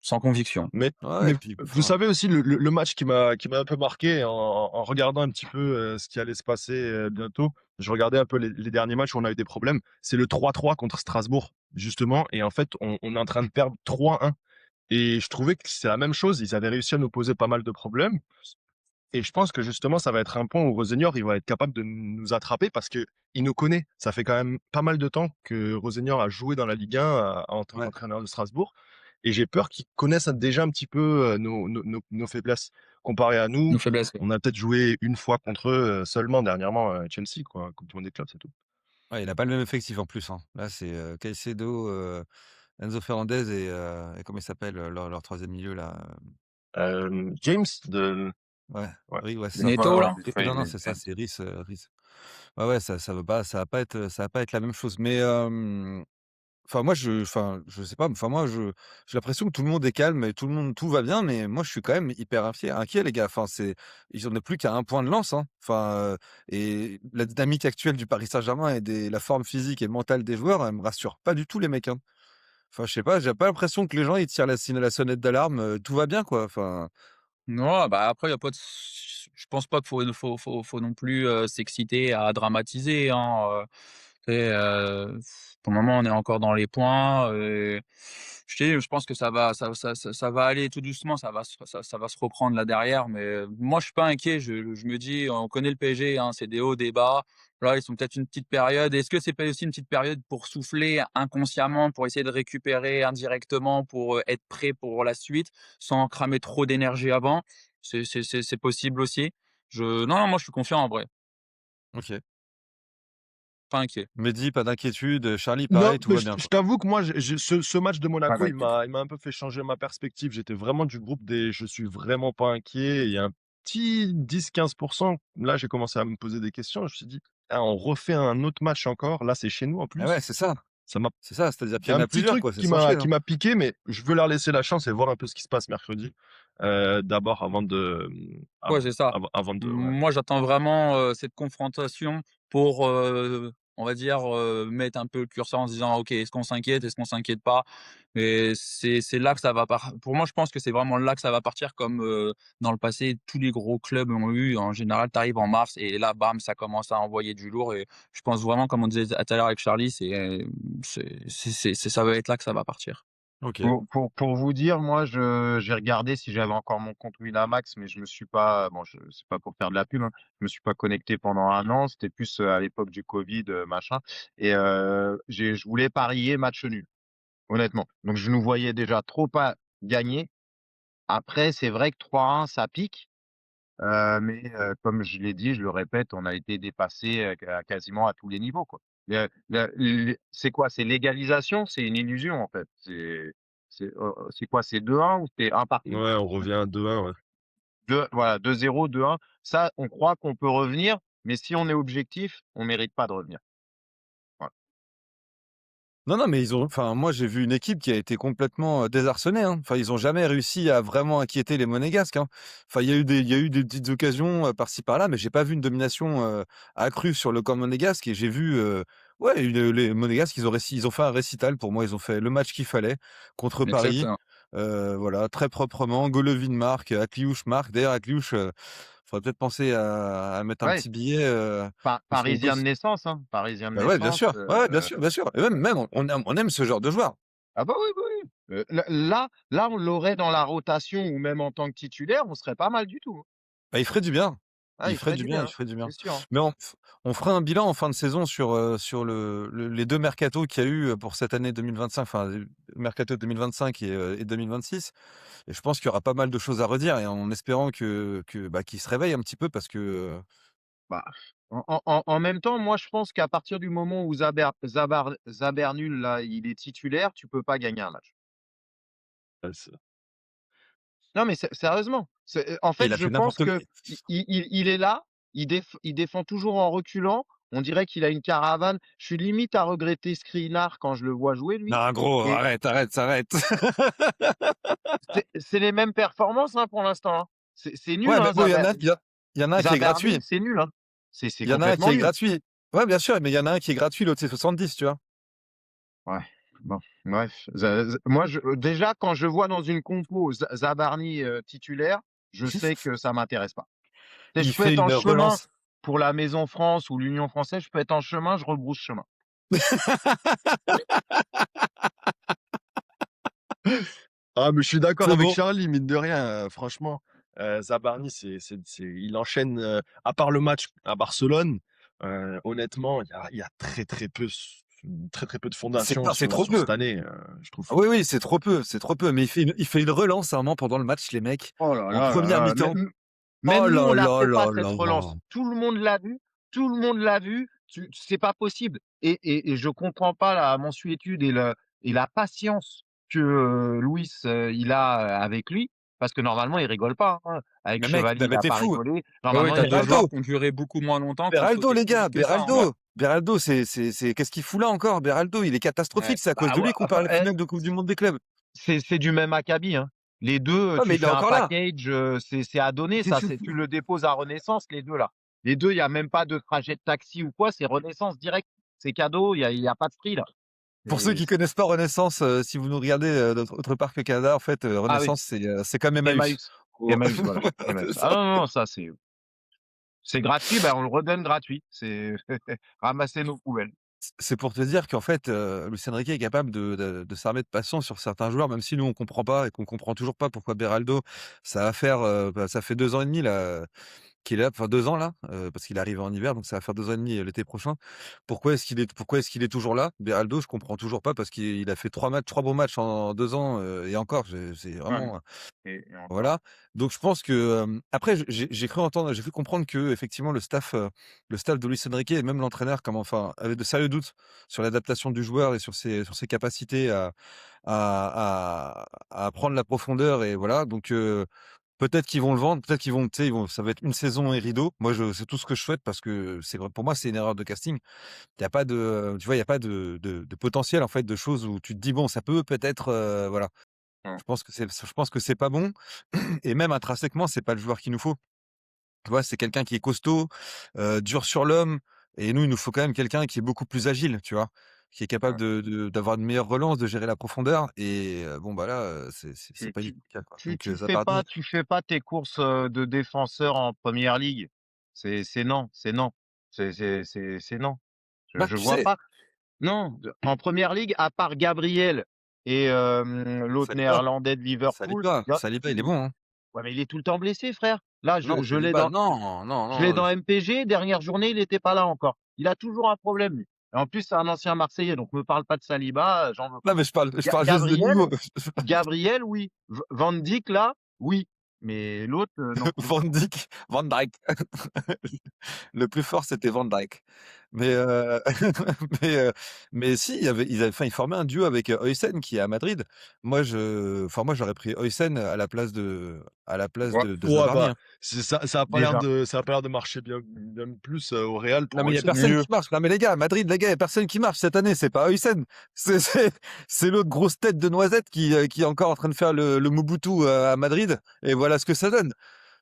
sans conviction. Mais Ouais et mais puis vous enfin savez aussi le match qui m'a un peu marqué en regardant un petit peu, ce qui allait se passer, bientôt. Je regardais un peu les derniers matchs où on a eu des problèmes. C'est le 3-3 contre Strasbourg, justement, et en fait, on est en train de perdre 3-1 et je trouvais que c'est la même chose. Ils avaient réussi à nous poser pas mal de problèmes. Et je pense que justement, ça va être un point où Rosenior, il va être capable de nous attraper parce que il nous connaît. Ça fait quand même pas mal de temps que Rosenior a joué dans la Ligue 1 en tant ouais. qu'entraîneur de Strasbourg. Et j'ai peur qu'il connaisse déjà un petit peu nos faiblesses. Comparé à nous, Nos faiblesses, ouais. on a peut-être joué une fois contre eux seulement dernièrement à Chelsea, quoi, Coupe du Monde des clubs, c'est tout. Ouais, il a pas le même effectif en plus, hein. Là, c'est, Caicedo, Enzo Fernandez et comment il s'appelle, leur 3e milieu là? James de Ouais, ouais, oui, ouais, c'est ça. Neto, là. Et non, non, c'est ça, c'est Rhys. Ouais, ouais, ça va pas être la même chose. Mais, enfin moi je sais pas, enfin moi j'ai l'impression que tout le monde est calme et tout va bien, mais moi je suis quand même hyper inquiet les gars. Enfin ils en ont plus qu'à un point de lance, hein. Enfin, et la dynamique actuelle du Paris Saint-Germain et la forme physique et mentale des joueurs, elle me rassure pas du tout les mecs, hein. Enfin je sais pas, j'ai pas l'impression que les gens ils tirent la sonnette d'alarme, tout va bien quoi, enfin Non, bah, après, il y a pas de je pense pas qu'il faut non plus, s'exciter à dramatiser, hein, tu sais, pour le moment, on est encore dans les points, je pense que ça va aller tout doucement, ça va se reprendre là derrière, mais moi, je suis pas inquiet. Je me dis: «On connaît le PSG, hein, c'est des hauts, des bas». Là, ils sont peut-être une petite période. Est-ce que c'est pas aussi une petite période pour souffler inconsciemment, pour essayer de récupérer indirectement, pour, être prêt pour la suite, sans cramer trop d'énergie avant? C'est possible aussi. Non, non, moi, je suis confiant en vrai, OK. pas inquiet. Mehdi, pas d'inquiétude, Charlie Non, pareil, tout mais va je bien je quoi. t'avoue que moi, j'ai ce match de Pas Monaco, d'inquiétude. il m'a un peu fait changer ma perspective. J'étais vraiment du groupe des «je suis vraiment pas inquiet». Il y a un petit 10-15%, là, j'ai commencé à me poser des questions. Je me suis dit: «Ah, on refait un autre match encore». Là, c'est chez nous en Ah plus. ouais, c'est ça, Ça m'a c'est-à-dire Il y qu'il a y en un a petit plusieurs truc quoi, ça s'enchaîne, qui hein. m'a piqué, mais je veux leur laisser la chance et voir un peu ce qui se passe mercredi, d'abord Ouais, c'est ça. avant de ouais. Moi, j'attends vraiment, cette confrontation pour, on va dire, mettre un peu le curseur en se disant: «OK, est-ce qu'on s'inquiète? Est-ce qu'on s'inquiète pas?» Et c'est là que ça va pour moi, je pense que c'est vraiment là que ça va partir comme, dans le passé, tous les gros clubs ont eu. En général, tu arrives en mars et là, bam, ça commence à envoyer du lourd et je pense vraiment, comme on disait tout à l'heure avec Charlie, ça va être là que ça va partir. OK. Pour vous dire, moi, j'ai regardé si j'avais encore mon compte Winamax, mais je me suis pas, bon, c'est pas pour faire de la pub, hein, je me suis pas connecté pendant un an. C'était plus à l'époque du Covid, machin. Et je voulais parier match nul, honnêtement. Donc je nous voyais déjà trop pas gagner. Après, c'est vrai que 3-1, ça pique. Mais comme je l'ai dit, je le répète, on a été dépassé quasiment à tous les niveaux, quoi. C'est quoi? C'est l'égalisation? C'est une illusion, en fait. C'est quoi? C'est 2-1 ou c'est un partout? Ouais, on revient à 2-1, ouais. Voilà, 2-0, 2-1. Ça, on croit qu'on peut revenir, mais si on est objectif, on mérite pas de revenir. Voilà. Non, non, mais enfin, moi, j'ai vu une équipe qui a été complètement désarçonnée, hein. Enfin, ils ont jamais réussi à vraiment inquiéter les Monégasques, hein. Enfin, il y a eu des petites occasions par-ci par-là, mais j'ai pas vu une domination accrue sur le camp monégasque. Et j'ai vu, ouais, les Monégasques, ils ont fait un récital. Pour moi, ils ont fait le match qu'il fallait contre Paris. Exactement. Voilà, très proprement. Golovin marque, Akliouche marque. D'ailleurs, Akliouche, faudrait peut-être penser à mettre un Ouais, petit billet, parce qu'on peut. Parisien de naissance, hein, parisien de Bah ouais, bien naissance. sûr. Ouais, ouais, bien sûr, bien sûr. Et même, on aime ce genre de joueur. Ah bah oui, oui, oui. Là, on l'aurait dans la rotation ou même en tant que titulaire, on serait pas mal du tout, hein. Bah, il ferait du bien. Ah, il ferait du Il bien, ferait du bien. c'est sûr, hein. Mais on fera un bilan en fin de saison sur les 2 mercatos qu'il y a eu, pour cette année 2025, enfin, le mercato 2025 et 2026. Et je pense qu'il y aura pas mal de choses à redire et en espérant bah, qu'ils se réveillent un petit peu parce que, Bah, en même temps, moi, je pense qu'à partir du moment où Zabernul, là, il est titulaire, tu peux pas gagner un match. Ouais, c'est Non, mais sérieusement, en et fait, il a je fait pense n'importe que il est là, il défend toujours en reculant. On dirait qu'il a une caravane. Je suis limite à regretter Skriniar quand je le vois jouer, lui. non, gros, Et arrête. c'est les mêmes performances, hein, pour l'instant, hein. C'est nul, Ouais, mais hein, bon, il y en a un qui est gratuit. Zabernul, c'est nul, hein. C'est Il y en a un qui complètement est nul. gratuit. Ouais, bien sûr, mais il y en a un qui est gratuit, l'autre c'est 70, tu vois? Ouais, bon, bref. Moi, déjà, quand je vois dans une compo Zabarni titulaire, je sais que ça m'intéresse pas. Tu sais, je Il peux fait être en une chemin relance. pour la Maison France ou l'Union française, je peux être en chemin, je rebrousse chemin. Ah, mais je suis d'accord C'est avec bon. Charlie, mine de rien, franchement, Zabarni, il enchaîne, à part le match à Barcelone, honnêtement, il y a très, très peu de fondations C'est trop sur peu. cette année, je trouve. Ah oui, oui, c'est trop peu, mais il fait une relance à un moment pendant le match, les mecs, Oh là en là là première là, mi-temps. même Oh nous, on là la là fait pas là cette là relance. là. Tout le monde l'a vu, tout le monde l'a vu, c'est pas possible. Et je comprends pas la mansuétude et la patience que Luis, il a avec lui. parce que normalement, il rigole pas, hein. Avec Mais mec, Chevalier, non il mais a tu pas fou! rigolé. Ouais, ouais, Normalement, tu il deux rigole joueurs pas. qui ont duré beaucoup moins longtemps, qui ont Beraldo sauté les plus gars, vite que ça, hein. Beraldo c'est qu'est-ce qu'il fout là encore? Beraldo, il est Ouais, catastrophique, c'est à cause bah, de ouais, lui qu'on enfin, perd la finale de coupe du monde des clubs. c'est du même acabit, hein. Les 2, Ouais, mais tu il est fais un encore là. package, c'est à donner ça, c'est tu le déposes à Renaissance, les 2 là. Les 2, il y a même pas de trajet de taxi ou quoi, c'est Renaissance direct. C'est cadeau, il y a pas de prix là. Pour ceux C'est qui connaissent pas Renaissance, si vous nous regardez, autre part que Canada, en fait, ah oui, Renaissance, c'est comme Emmaüs. Emmaüs. Oh. Emmaüs, voilà, C'est Emmaüs. Ah ça. non, non, ça c'est gratuit, ben, on le redonne gratuit. C'est ramasser nos poubelles. C'est pour te dire qu'en fait, Luis Enrique est capable de s'armer de passion sur certains joueurs, même si nous on comprend pas et qu'on comprend toujours pas pourquoi Beraldo, ça va faire, ça fait 2 ans et demi là, qu'il est là, enfin 2 ans là, parce qu'il arrive en hiver, donc ça va faire 2 ans et demi, l'été prochain. Pourquoi est-ce qu'il est toujours là? Beraldo, je comprends toujours pas parce qu'il a fait 3 bons matchs en 2 ans, et encore, c'est Ouais vraiment, et encore. voilà. Donc je pense que, après j'ai cru comprendre qu'effectivement le staff de Luis Enrique et même l'entraîneur avaient de sérieux doutes sur l'adaptation du joueur et sur ses capacités à prendre la profondeur et voilà. Donc peut-être qu'ils vont le vendre, peut-être qu'ils vont, tu sais, ça va être une saison et rideau. Moi, c'est tout ce que je souhaite parce que c'est vrai, pour moi, c'est une erreur de casting. Il y a pas de, tu vois, il y a pas de potentiel en fait, de choses où tu te dis bon, ça peut-être, voilà. Mmh. Je pense que c'est pas bon et même intrinsèquement, c'est pas le joueur qu'il nous faut. Tu vois, c'est quelqu'un qui est costaud, dur sur l'homme et nous, il nous faut quand même quelqu'un qui est beaucoup plus agile, tu vois? Qui est capable Ouais. d'avoir une meilleure relance, de gérer la profondeur et bon, bah, là, c'est Tu pas du tu tout le cas, quoi. tu Donc tu fais pas Zabardi, tu fais pas tes courses, de défenseur en première ligue. C'est non, c'est non. C'est non. bah, Je tu vois sais, pas. Non, en première ligue, à part Gabriel et l'autre Saliba néerlandais de Liverpool, il y a Saliba, il est i bon, hein. ouais, mais il est tout le temps blessé, frère. Là, Non, Saliba, non, non, je l'ai non, dans MPG, dernière journée, il était pas là encore. Il a toujours un problème, lui. Et en plus, c'est un ancien Marseillais, donc me parle pas de Saliba, j'en veux non, pas. mais je parle juste de Gabriel niveau. Gabriel, oui. Van Dijk, là, oui. Mais l'autre, non. Van Dijk. Le plus fort, c'était Van Dijk. Mais, mais, mais si, enfin, ils formaient un duo avec Højsens qui est à Madrid. Moi, j'aurais pris Højsens à la place Ouais, de Ouais, Zabarni, bah, hein. déjà. ça a pas l'air de marcher bien plus, au Real Non, pour mais il y a Højsens. personne Mieux. qui marche. Non, mais les gars, à Madrid, les gars, il y a personne qui marche cette année. C'est pas Højsens. C'est l'autre grosse tête de noisette qui est encore en train de faire le Mobutu à Madrid. Et voilà ce que ça donne. Ouais.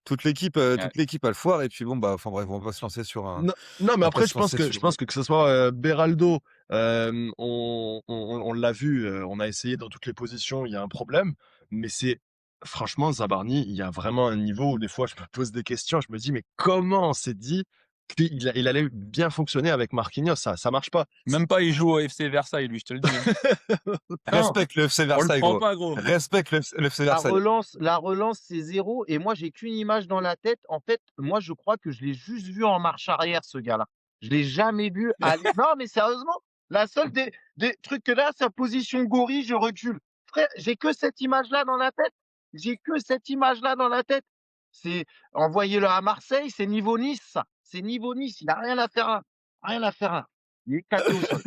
Toute l'équipe a le foire. Et puis bon, bah, enfin bref, Non, non, mais on va pas après, se lancer je sur. pense que ce soit Beraldo, on l'a vu, on a essayé dans toutes les positions, il y a un problème, mais c'est franchement, Zabarni, il y a vraiment un niveau où des fois, je me pose des questions, je me dis, mais comment on s'est dit il allait bien fonctionner avec Marquinhos? Ça marche pas. Même pas, il joue au FC Versailles, lui, je te le dis, hein. Non, Respecte le FC On le Versailles, prend gros. pas, gros. Respecte le FC Versailles. la relance, c'est 0 et moi, j'ai qu'une image dans la tête. En fait, moi, je crois que je l'ai juste vu en marche arrière, ce gars-là. Je l'ai jamais vu aller non, mais sérieusement, la seule des trucs que là, sa position gorille, je recule. Frère, j'ai que cette image-là dans la tête. J'ai que cette image-là dans la tête. C'est envoyez-le à Marseille, c'est niveau Nice, ça. C'est niveau Nice, il a rien à faire là. Rien à faire là. Il est éclaté au sol.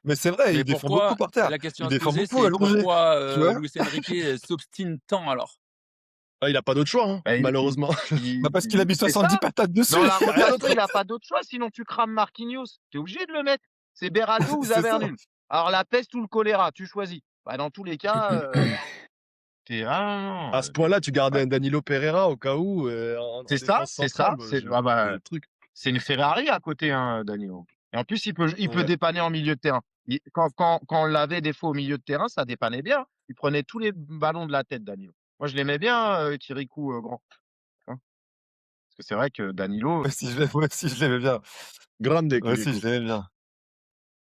Mais c'est vrai, il Mais défend beaucoup pourquoi par terre. la question Il à se défend poser, beaucoup c'est allongé, pourquoi, tu vois? Luis Enrique, s'obstine tant alors? Ah, il a pas d'autre choix, hein, Bah, malheureusement. Bah, parce qu'il a mis c'est 70 ça. patates dessus, Dans la il y a rien rotation, d'autre. il a pas d'autre choix, sinon tu crames Marquinhos. Tu es obligé de le mettre. C'est Beraldo ou C'est ça. Zavernul. Alors la peste ou le choléra, tu choisis. Bah, dans tous les cas, tu ah non, À non, ce point-là, tu gardes ouais. un Danilo Pereira au cas où, en C'est ça, défense c'est ça, centrale, bah, c'est ah c'est bah, le truc. c'est une Ferrari à côté, hein, Danilo. Et en plus, il peut Ouais. dépanner en milieu de terrain. Quand on l'avait des fois au milieu de terrain, ça dépannait bien. Il prenait tous les ballons de la tête, Danilo. Moi, je l'aimais bien, Kirikou, grand, hein. Parce que c'est vrai que Danilo, Moi aussi, je l'aimais bien. Grande Moi aussi, Kirikou. je l'aimais bien.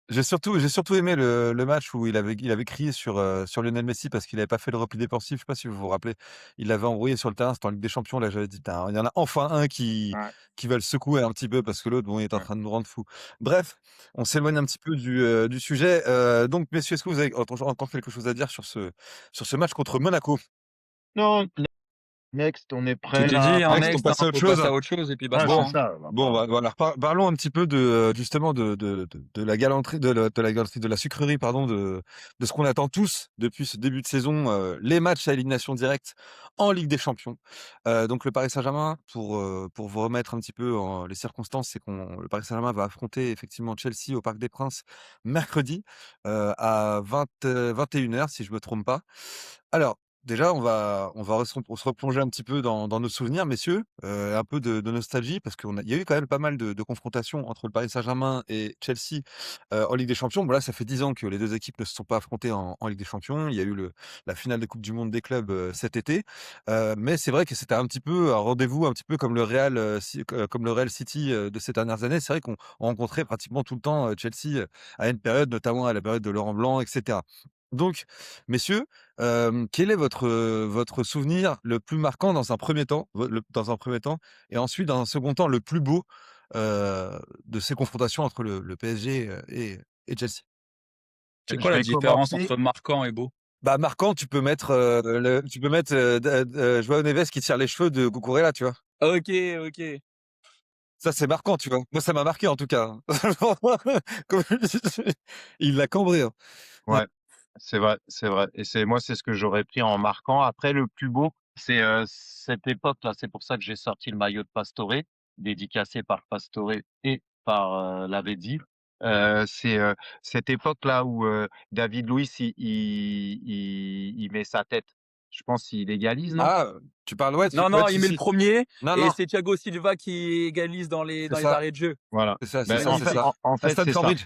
J'ai surtout aimé le match où il avait crié sur Lionel Messi parce qu'il avait pas fait le repli défensif. Je sais pas si vous vous rappelez. Il l'avait embrouillé sur le terrain, c'était en Ligue des Champions. Là, j'avais dit: «Putain, il y en a enfin un ouais. qui va le secouer un petit peu parce que l'autre, bon, il est en Ouais. train de nous rendre fous». Bref, on s'éloigne un petit peu du sujet. Donc messieurs, est-ce que vous avez encore quelque chose à dire sur ce match contre Monaco? Non, Next, on est Tu prêt t'es là. dit, hein, Next, on next, hein, passe à autre faut passer chose. à autre chose et puis Ouais, basta. c'est Hein. ça. Bon, voilà, parlons un petit peu de justement de la galanterie, de la galanterie, de la sucrerie, pardon, de ce qu'on attend tous depuis ce début de saison, les matchs à élimination directe en Ligue des Champions. Donc le Paris Saint-Germain, pour vous remettre un petit peu en les circonstances, c'est le Paris Saint-Germain va affronter effectivement Chelsea au Parc des Princes mercredi, à 21h si je me trompe pas. Alors, déjà, on se replonger un petit peu dans nos souvenirs, messieurs, un peu de nostalgie parce il y a eu quand même pas mal de confrontations entre le Paris Saint-Germain et Chelsea, en Ligue des Champions. Bon là, ça fait 10 ans que les 2 équipes ne se sont pas affrontées en Ligue des Champions. Il y a eu la finale de Coupe du monde des clubs, cet été, mais c'est vrai que c'était un petit peu un rendez-vous, un petit peu comme le Real, comme le Real City, de ces dernières années. C'est vrai qu'on rencontrait pratiquement tout le temps, Chelsea, à une période, notamment à la période de Laurent Blanc et cetera. Donc, messieurs, quel est votre souvenir le plus marquant dans un premier temps, et ensuite dans un second temps le plus beau, de ces confrontations entre le PSG, et Chelsea? C'est quoi Je la vais différence commencer. entre marquant et beau? Bah, marquant, tu peux mettre, Joao Neves qui tire les cheveux de Cucurella, tu vois? Ok, ok. Ça, c'est marquant, tu vois? Moi, ça m'a marqué en tout cas, hein. Comme il l'a cambré, hein. Ouais. Ouais, c'est vrai, c'est vrai. Et c'est ce que j'aurais pris en marquant. Après, le plus beau, c'est cette époque-là. C'est pour ça que j'ai sorti le maillot de Pastore, dédicacé par Pastore et par Lavezzi. C'est cette époque-là où David Luiz, il met sa tête. Je pense qu'il égalise, non? Ah, tu parles, ouais, Non, ouais, non, il met le si. premier Non, et non, c'est Thiago Silva qui égalise c'est dans les ça, arrêts de jeu. Voilà. c'est Ben, ça, c'est ça. en À fait, c'est Stamford ça. Bridge.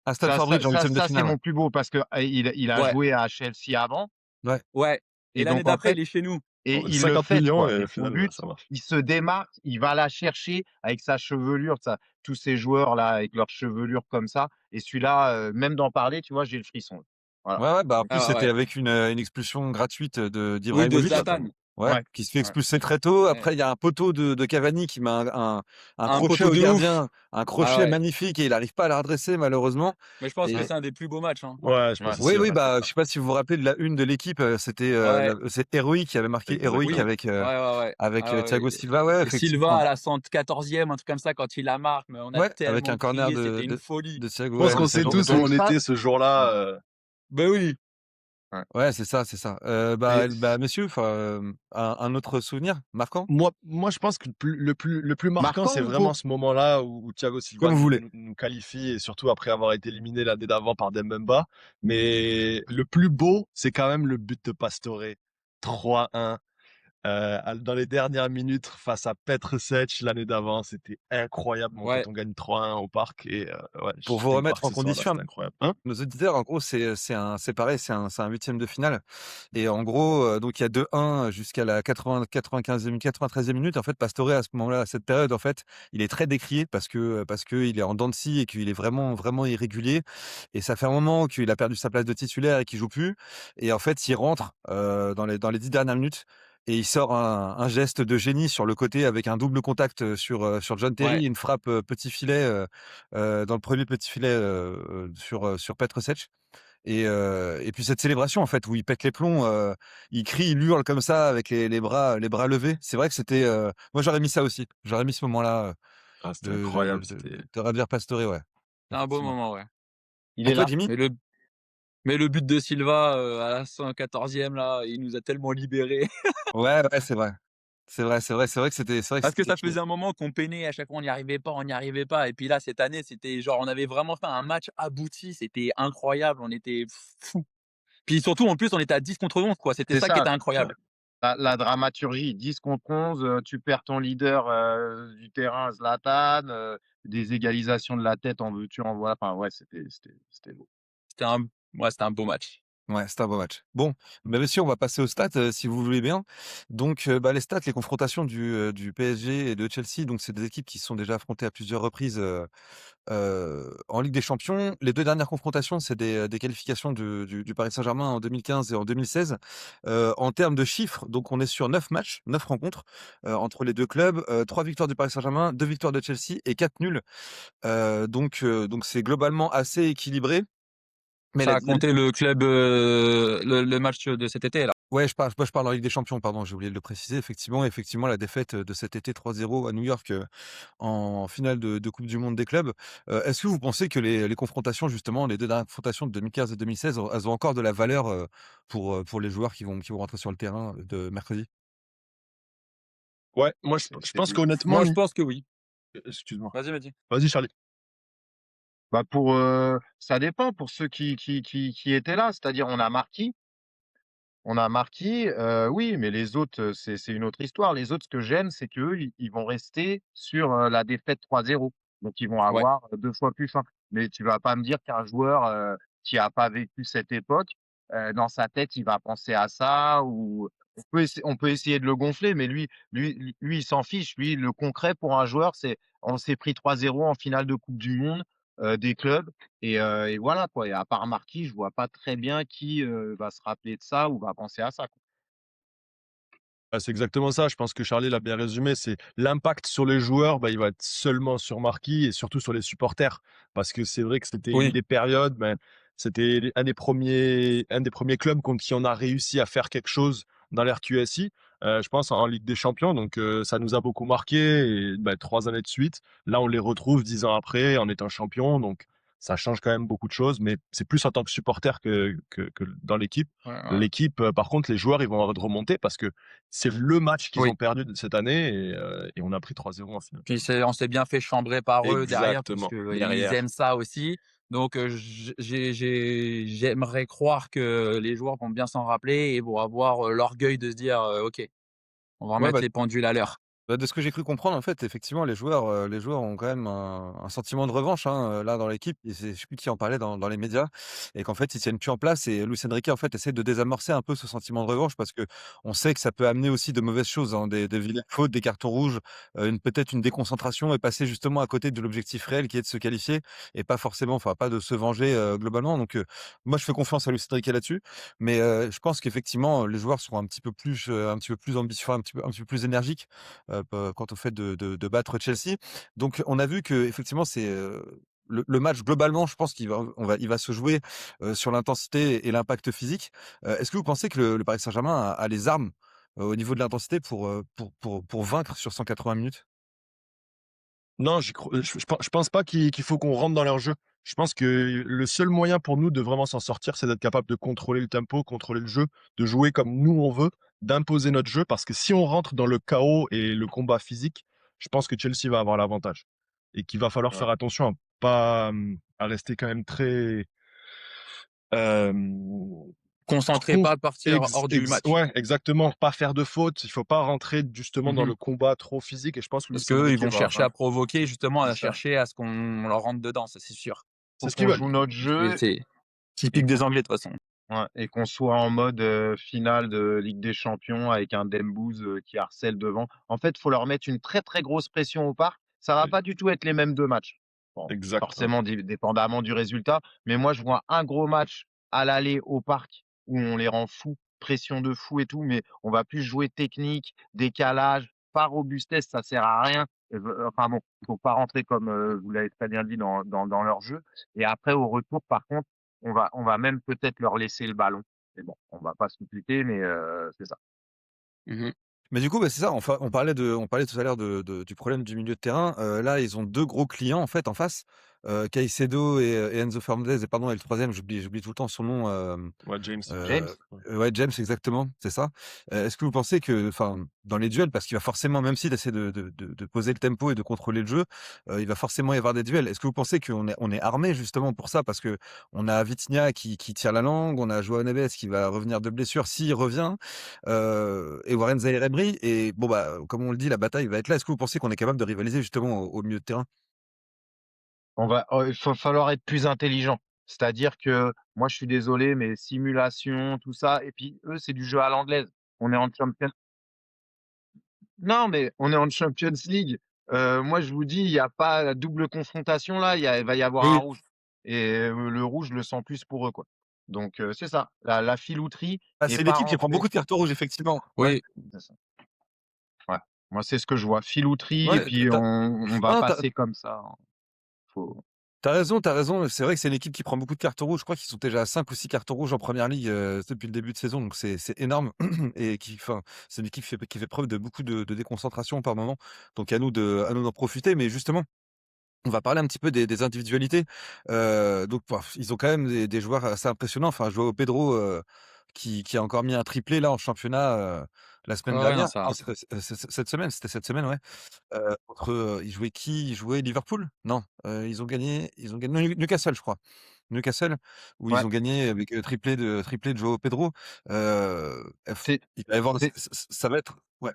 À Stamford Bridge en huitième de C'est finale, ouais. mon plus beau parce que il a Ouais, joué à Chelsea avant Ouais. ouais. Et et l'année donc en d'après, fait il est chez nous. et il le 50 fête millions quoi et et au son final, but, ça marche. il se démarque, il va la chercher avec sa chevelure, tous ces joueurs là avec leur chevelure comme ça et celui-là, même d'en parler, tu vois, j'ai le frisson. Voilà. Ouais, ouais, bah, en plus, Ah ouais, c'était ouais. avec une expulsion gratuite Oui, de d'Ibrahimovic. Zlatan. Zlatan. Ouais, Ouais, qui se fait ouais, expulser très tôt. Ouais. Après, il y a un poteau de Cavani qui met un Un crochet poteau au de ouf. gardien, un Ah crochet ouais. magnifique et il arrive pas à la redresser malheureusement. Mais je pense que ouais, Et c'est un des plus beaux matchs. Hein. Ouais, je ouais, pense oui, aussi, oui, ouais. ouais, c'est bah, ça. je sais pas si vous vous rappelez de la une de l'équipe, c'était, Ouais, c'est Héroïque qui avait marqué Avec Boubek, Héroïque ouais. oui. avec, Ouais, ouais, ouais. Ah ouais, Thiago Silva, ouais, et Silva effectivement. à la 114e, un truc comme ça, quand il la marque, mais on a Ouais, avec tellement un corner crié, c'était une folie. de Je Thiago, pense ouais, Donc de qu'on sait Thiago donc tous où Motta. donc on ça était ce jour-là. ouais, Ben oui. ouais. Ouais, c'est ça, c'est ça. Et Messieurs, enfin, un autre souvenir marquant? moi, je pense que le plus marquant, Marquant c'est ou beau? vraiment ce moment-là où Thiago Silva Comme vous voulez. nous qualifie et surtout après avoir été éliminé l'année d'avant par Dembemba. Mais le plus beau, c'est quand même le but de Pastore. 3-1. Dans les dernières minutes face à Petr Cech l'année d'avant, c'était incroyable Ouais. quand on gagne 3-1 au parc et ouais, Pour vous j'étais au remettre parc en ce soir-là, condition, c'était incroyable. Hein? nos auditeurs, en gros, c'est pareil, c'est un huitième de finale. Et en gros, donc il y a 2-1 jusqu'à la 95e, 93e minute. En fait, Pastore, à ce moment-là, à cette période, en fait, il est très décrié parce que il est en dents de scie et qu'il est vraiment, vraiment irrégulier. Et ça fait un moment qu'il a perdu sa place de titulaire et qu'il joue plus. Et en fait, il rentre dans les 10 dernières minutes. Et il sort un geste de génie sur le côté avec un double contact sur John Terry, Ouais. une frappe petit filet dans le premier petit filet sur Petr Cech. Et puis cette célébration en fait où il pète les plombs, il crie, il hurle comme ça avec les bras levés. C'est vrai que c'était, moi j'aurais mis ça aussi. J'aurais mis ce moment-là Ah, c'était incroyable, c'était. de Javier Pastore, ouais, C'est un beau effectivement. moment, ouais. Il Et est toi, là. Jimmy? Mais le but de Silva, à la 114e là, il nous a tellement libérés. Ouais, ouais, c'est vrai. C'est vrai que Parce c'était que ça quelque chose. faisait un moment qu'on peinait, à chaque fois on n'y arrivait pas, on n'y arrivait pas. Et puis là, cette année, c'était genre, on avait vraiment fait un match abouti, c'était incroyable, on était fous. Puis surtout, en plus, on était à 10 contre 11, quoi. C'était C'est ça qui ça, était Ouais. incroyable. la dramaturgie, 10 contre 11, tu perds ton leader du terrain, Zlatan, des égalisations de la tête, en veux-tu, en voilà. Enfin, ouais, c'était beau. C'était un, ouais, c'était un beau match. Ouais, c'était un beau match. Bon, bah, messieurs, on va passer aux stats, si vous voulez bien. Donc, bah, les stats, les confrontations du PSG et de Chelsea, donc c'est des équipes qui se sont déjà affrontées à plusieurs reprises, en Ligue des Champions. Les 2 dernières confrontations, c'est des qualifications du Paris Saint-Germain en 2015 et en 2016. En termes de chiffres, donc on est sur 9 matchs, 9 rencontres, entre les 2 clubs, 3 victoires du Paris Saint-Germain, 2 victoires de Chelsea et 4 nuls. Donc c'est globalement assez équilibré. Mais Ça la a compté le club, le match de cet été, là. Ouais, je parle en Ligue des Champions, pardon, j'ai oublié de le préciser. Effectivement, la défaite, de cet été 3-0 à New York, en finale de coupe du monde des clubs. Est-ce que vous pensez que les confrontations justement, les 2 dernières confrontations de 2015 et 2016, elles ont encore de la valeur, pour les joueurs qui vont rentrer sur le terrain, de mercredi? Ouais, moi je C'est pense des qu'honnêtement, Moi, je pense que oui. excuse-moi. Vas-y, vas-y. Vas-y Charlie. bah, ça dépend pour ceux qui étaient là, c'est-à-dire on a Marquis, oui, mais les autres, c'est une autre histoire. Les autres, ce que j'aime, c'est qu'eux, ils vont rester sur, la défaite 3-0. Donc ils vont Ouais. avoir 2 fois plus faim. Mais tu vas pas me dire qu'un joueur, qui a pas vécu cette époque, dans sa tête, il va penser à ça ou on peut essayer de le gonfler, mais lui, il s'en fiche. Lui, le concret pour un joueur, c'est: on s'est pris 3-0 en finale de coupe du monde, des clubs. Et voilà quoi, et à part Marquis, je vois pas très bien qui, va se rappeler de ça ou va penser à ça, quoi. Ah, c'est exactement ça. Je pense que Charlie l'a bien résumé. C'est l'impact sur les joueurs, bah, il va être seulement sur Marquis et surtout sur les supporters. Parce que c'est vrai que c'était une Oui. des périodes, ben, c'était un des premiers clubs contre qui on a réussi à faire quelque chose dans l'ère QSI, je pense en Ligue des Champions. Donc, ça nous a beaucoup marqué et bah, 3 années de suite. Là, on les retrouve 10 ans après en étant champion. Donc, ça change quand même beaucoup de choses, mais c'est plus en tant que supporter que dans l'équipe. Ouais, ouais. L'équipe, par contre, les joueurs, ils vont remonter parce que c'est le match qu'ils Oui. ont perdu de cette année et on a pris 3-0 en finale. Puis on s'est bien fait chambrer par eux derrière Exactement, puisqu'ils aiment derrière. ça aussi. Donc, j'aimerais croire que les joueurs vont bien s'en rappeler et vont avoir, l'orgueil de se dire: «OK, on va Ouais, remettre les pendules à l'heure». bah, de ce que j'ai cru comprendre, en fait, effectivement, les joueurs ont quand même un sentiment de revanche, hein, là, dans l'équipe. Et c'est je sais plus qui en parlait dans les médias et qu'en fait, ils tiennent plus en place et Luis Enrique, en fait, essaie de désamorcer un peu ce sentiment de revanche parce que on sait que ça peut amener aussi de mauvaises choses, hein, des vilaines fautes, des cartons rouges, peut-être une déconcentration et passer justement à côté de l'objectif réel qui est de se qualifier et pas forcément enfin, pas de se venger, globalement. Donc moi, je fais confiance à Luis Enrique là-dessus. Mais je pense qu'effectivement, les joueurs seront un petit peu plus ambitieux, enfin, un petit peu plus énergiques quant au fait de battre Chelsea. Donc on a vu qu'effectivement c'est, le match globalement je pense il va se jouer, sur l'intensité et l'impact physique. Est-ce que vous pensez que le Paris Saint-Germain a les armes, au niveau de l'intensité pour vaincre sur 180 minutes? Non, je pense pas qu'il faut qu'on rentre dans leur jeu. Je pense que le seul moyen pour nous de vraiment s'en sortir, c'est d'être capable de contrôler le tempo, contrôler le jeu, de jouer comme nous on veut, d'imposer notre jeu. Parce que si on rentre dans le chaos et le combat physique, je pense que Chelsea va avoir l'avantage et qu'il va falloir Ouais. faire attention à pas, à rester quand même très, hem Concentrés, Con pas partir hors du match. ouais, exactement, pas faire de fautes, il faut pas rentrer justement dans Mmh. le combat trop physique et je pense que Parce Luis qu'eux, ils Enrique vont chercher va à provoquer justement, c'est à ça, chercher à ce qu'on leur rentre dedans, ça c'est sûr. c'est Faut ce qu'ils qu'on veulent. joue notre jeu C'est et typique qu'on des Anglais de toute façon. ouais, et qu'on soit en mode, finale de Ligue des Champions avec un Dembouz, qui harcèle devant. En fait, faut leur mettre une très, très grosse pression au parc. Ça va Oui, pas du tout être les mêmes 2 matchs. Bon, exactement. forcément dépendamment du résultat, mais moi je vois un gros match à l'aller au parc où on les rend fous, pression de fou et tout, mais on va plus jouer technique, décalage, pas robustesse, ça sert à rien. Enfin bon, faut pas rentrer comme, vous l'avez très bien dit dans leur jeu. Et après au retour par contre, on va même peut-être leur laisser le ballon. Mais bon, on va pas se compliquer, mais c'est ça. Mmh. Mais du coup, bah, c'est ça, on parlait tout à l'heure du problème du milieu de terrain. Là, ils ont 2 gros clients, en fait, en face, Caicedo et Enzo Fernandez et pardon et le troisième j'oublie tout le temps son nom, Ouais, James. James? Ouais. Ouais, James, exactement, c'est ça. Est-ce que vous pensez que enfin, dans les duels, parce qu'il va forcément, même s'il essaie de poser le tempo et de contrôler le jeu, il va forcément y avoir des duels. Est-ce que vous pensez qu'on est armé justement pour ça? Parce qu'on a Vitinha qui tire la langue, on a Joao Neves qui va revenir de blessure s'il revient, et Warren Zaïre-Emery et bon, bah, comme on le dit, la bataille va être là. Est-ce que vous pensez qu'on est capable de rivaliser justement au milieu de terrain? Il va falloir être plus intelligent. C'est-à-dire que moi, je suis désolé, mais simulation, tout ça et puis eux, c'est du jeu à l'anglaise. On est en Champions non, mais on est en Champions League. Moi, je vous dis, il y a pas la double confrontation là, il va y avoir Oui, un oui. rouge et le rouge, je le sens plus pour eux, quoi. Donc c'est ça, la filouterie Ah, et c'est une pas équipe qui prend rentrer beaucoup de cartons rouges effectivement, ouais. Oui, c'est ça. Ouais. Moi, c'est ce que je vois, filouterie et Ouais, puis tu on va non, passer comme ça, hein. Faut Tu raison, t'as raison. C'est vrai que c'est une équipe qui prend beaucoup de cartons rouges. Je crois qu'ils sont déjà à 5 ou 6 cartons rouges en première ligue, depuis le début de saison, donc c'est énorme et c'est une équipe qui fait preuve de beaucoup de déconcentration par moment, donc à nous d'en profiter. Mais justement, on va parler un petit peu des individualités. Donc ils ont quand même des joueurs assez impressionnants. Enfin, Joao Pedro, qui a encore mis un triplé là en championnat, la semaine Ouais, non, dernière. ça. Non, cette semaine, c'était cette semaine, ouais. Ils jouaient qui? Ils jouaient Liverpool? Non, ils ont gagné non, Newcastle, je crois. Newcastle, où ils Ouais, ont gagné avec, triplé de Joao Pedro. F c'est il va y avoir c'est ça va être ouais.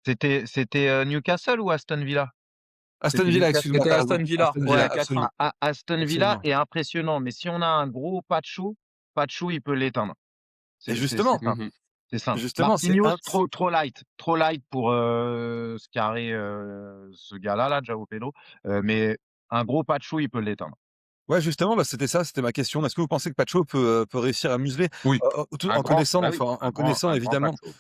c'était, Newcastle ou Aston Villa? Aston C'était Villa, Newcastle. excuse-moi, C'était tu raison. Aston Villa, Aston Villa, ouais, Ouais, 4-1. absolument, Aston Villa absolument est impressionnant, mais si on a un gros Pacho, il peut l'éteindre. et C'est justement, simple, Mmh. c'est simple. justement, c'est Marquinhos, un trop light pour, se carrer, ce gars-là, là, João Pedro, mais un gros Pacho, il peut l'éteindre. ouais, justement, bah, c'était ça, c'était ma question. Est-ce que vous pensez que Pacho peut réussir à museler? Oui, Tout en connaissant, Bah oui, enfin, en connaissant un grand évidemment. Pacho.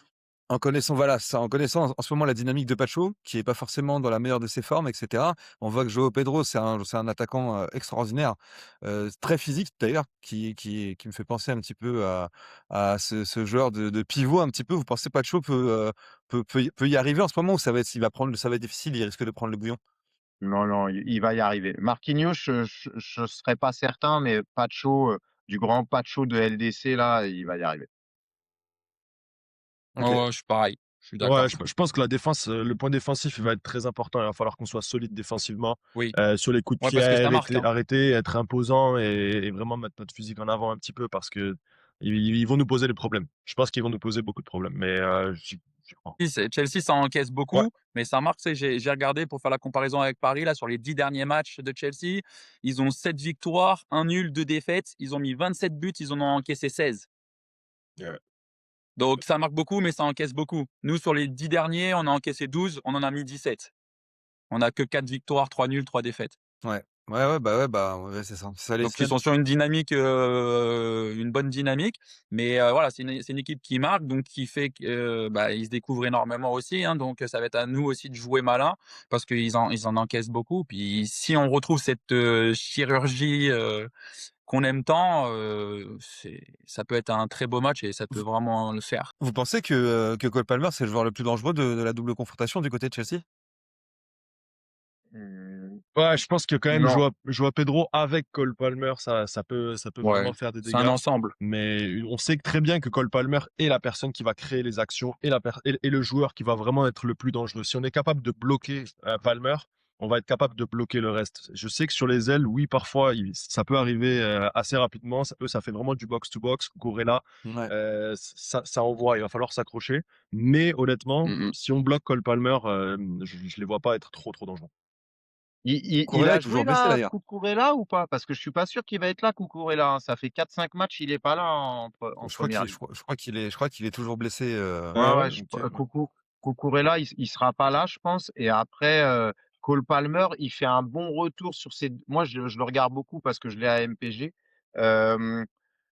Voilà, ça, en connaissant en ce moment la dynamique de Pacho, qui est pas forcément dans la meilleure de ses formes et cetera. On voit que Joao Pedro, c'est un attaquant, extraordinaire, très physique d'ailleurs, qui me fait penser un petit peu à ce joueur de pivot un petit peu. Vous pensez Pacho peut y arriver en ce moment ou ça va être difficile, il risque de prendre le bouillon? Non, non, il va y arriver. Marquinhos, je serais pas certain, mais Pacho, du grand Pacho de LDC là, il va y arriver. ouais, OK. ouais, je suis pareil, je suis Ouais, d'accord. je pense que la défense, le point défensif, il va être très important. Il va falloir qu'on soit solide défensivement, Oui, sur les coups de ouais, pied parce que ça marque, hein. arrêtés, être imposant et vraiment mettre notre physique en avant un petit peu parce que ils vont nous poser des problèmes. Je pense qu'ils vont nous poser beaucoup de problèmes, mais j'y crois. Chelsea, ça encaisse Ouais. beaucoup, mais ça marque. Tu sais, j'ai regardé pour faire la comparaison avec Paris, là, sur les 10 derniers matchs de Chelsea. Ils ont 7 victoires, 1 nul, 2 défaites. Ils ont mis 27 buts, ils en ont encaissé 16. Ouais. Donc ça marque beaucoup, mais ça encaisse beaucoup. Nous, sur les 10 derniers, on a encaissé 12, on en a mis 17. On a que 4 victoires, 3 nuls, 3 défaites. Ouais. Ouais, c'est ça. C'est ça Donc ils sont sur une dynamique, une bonne dynamique. Mais voilà, c'est une équipe qui marque, donc qui fait que, bah, ils se découvrent énormément aussi, hein. Donc ça va être à nous aussi de jouer malin parce qu'ils en encaissent beaucoup. Puis si on retrouve cette, chirurgie, qu'on aime tant, ça peut être un très beau match et ça peut vraiment le faire. Vous pensez que Cole Palmer, c'est le joueur le plus dangereux de la double confrontation du côté de Chelsea? Mmh, Ouais, je pense que quand même non, jouer Pedro avec Cole Palmer, ça peut Ouais, vraiment faire des c'est un dégâts. ensemble. Mais on sait que très bien que Cole Palmer est la personne qui va créer les actions et le joueur qui va vraiment être le plus dangereux. Si on est capable de bloquer Palmer, on va être capable de bloquer le reste. Je sais que sur les ailes, oui, parfois, ça peut arriver assez rapidement. Ça fait vraiment du box-to-box. Cucurella, Ouais. ça envoie. Il va falloir s'accrocher. Mais honnêtement, Mmh mh. si on bloque Cole Palmer, je ne les vois pas être trop, trop dangereux. il Cucurella a est joué toujours blessé là, d'ailleurs. Cucurella ou pas? Parce que je suis pas sûr qu'il va être là, Cucurella, hein. Ça fait 4-5 matchs, il est pas là en Je crois première qu'il ligue. je crois qu'il est toujours blessé, Ouais, Ah ouais? ouais, donc Cucurella, il sera pas là, je pense. Et après, Cole Palmer, il fait un bon retour sur ses. Moi, je le regarde beaucoup parce que je l'ai à MPG. Euh,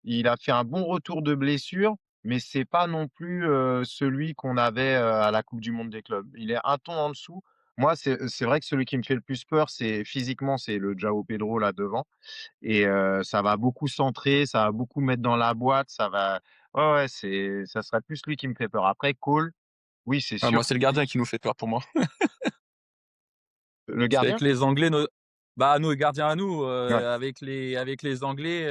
il a fait un bon retour de blessure, mais c'est pas non plus celui qu'on avait à la Coupe du Monde des clubs. Il est un ton en dessous. Moi, c'est vrai que celui qui me fait le plus peur, c'est physiquement, c'est le João Pedro là devant. Et ça va beaucoup centrer, ça va beaucoup mettre dans la boîte, ça va. Ouais, ouais, ça serait plus lui qui me fait peur. Après, Cole, oui, c'est Ah, moi, sûr. c'est le gardien qui nous fait peur pour moi. Le C'est gardien? avec les Anglais, bah, nous, les gardiens à nous, Ouais, avec les Anglais,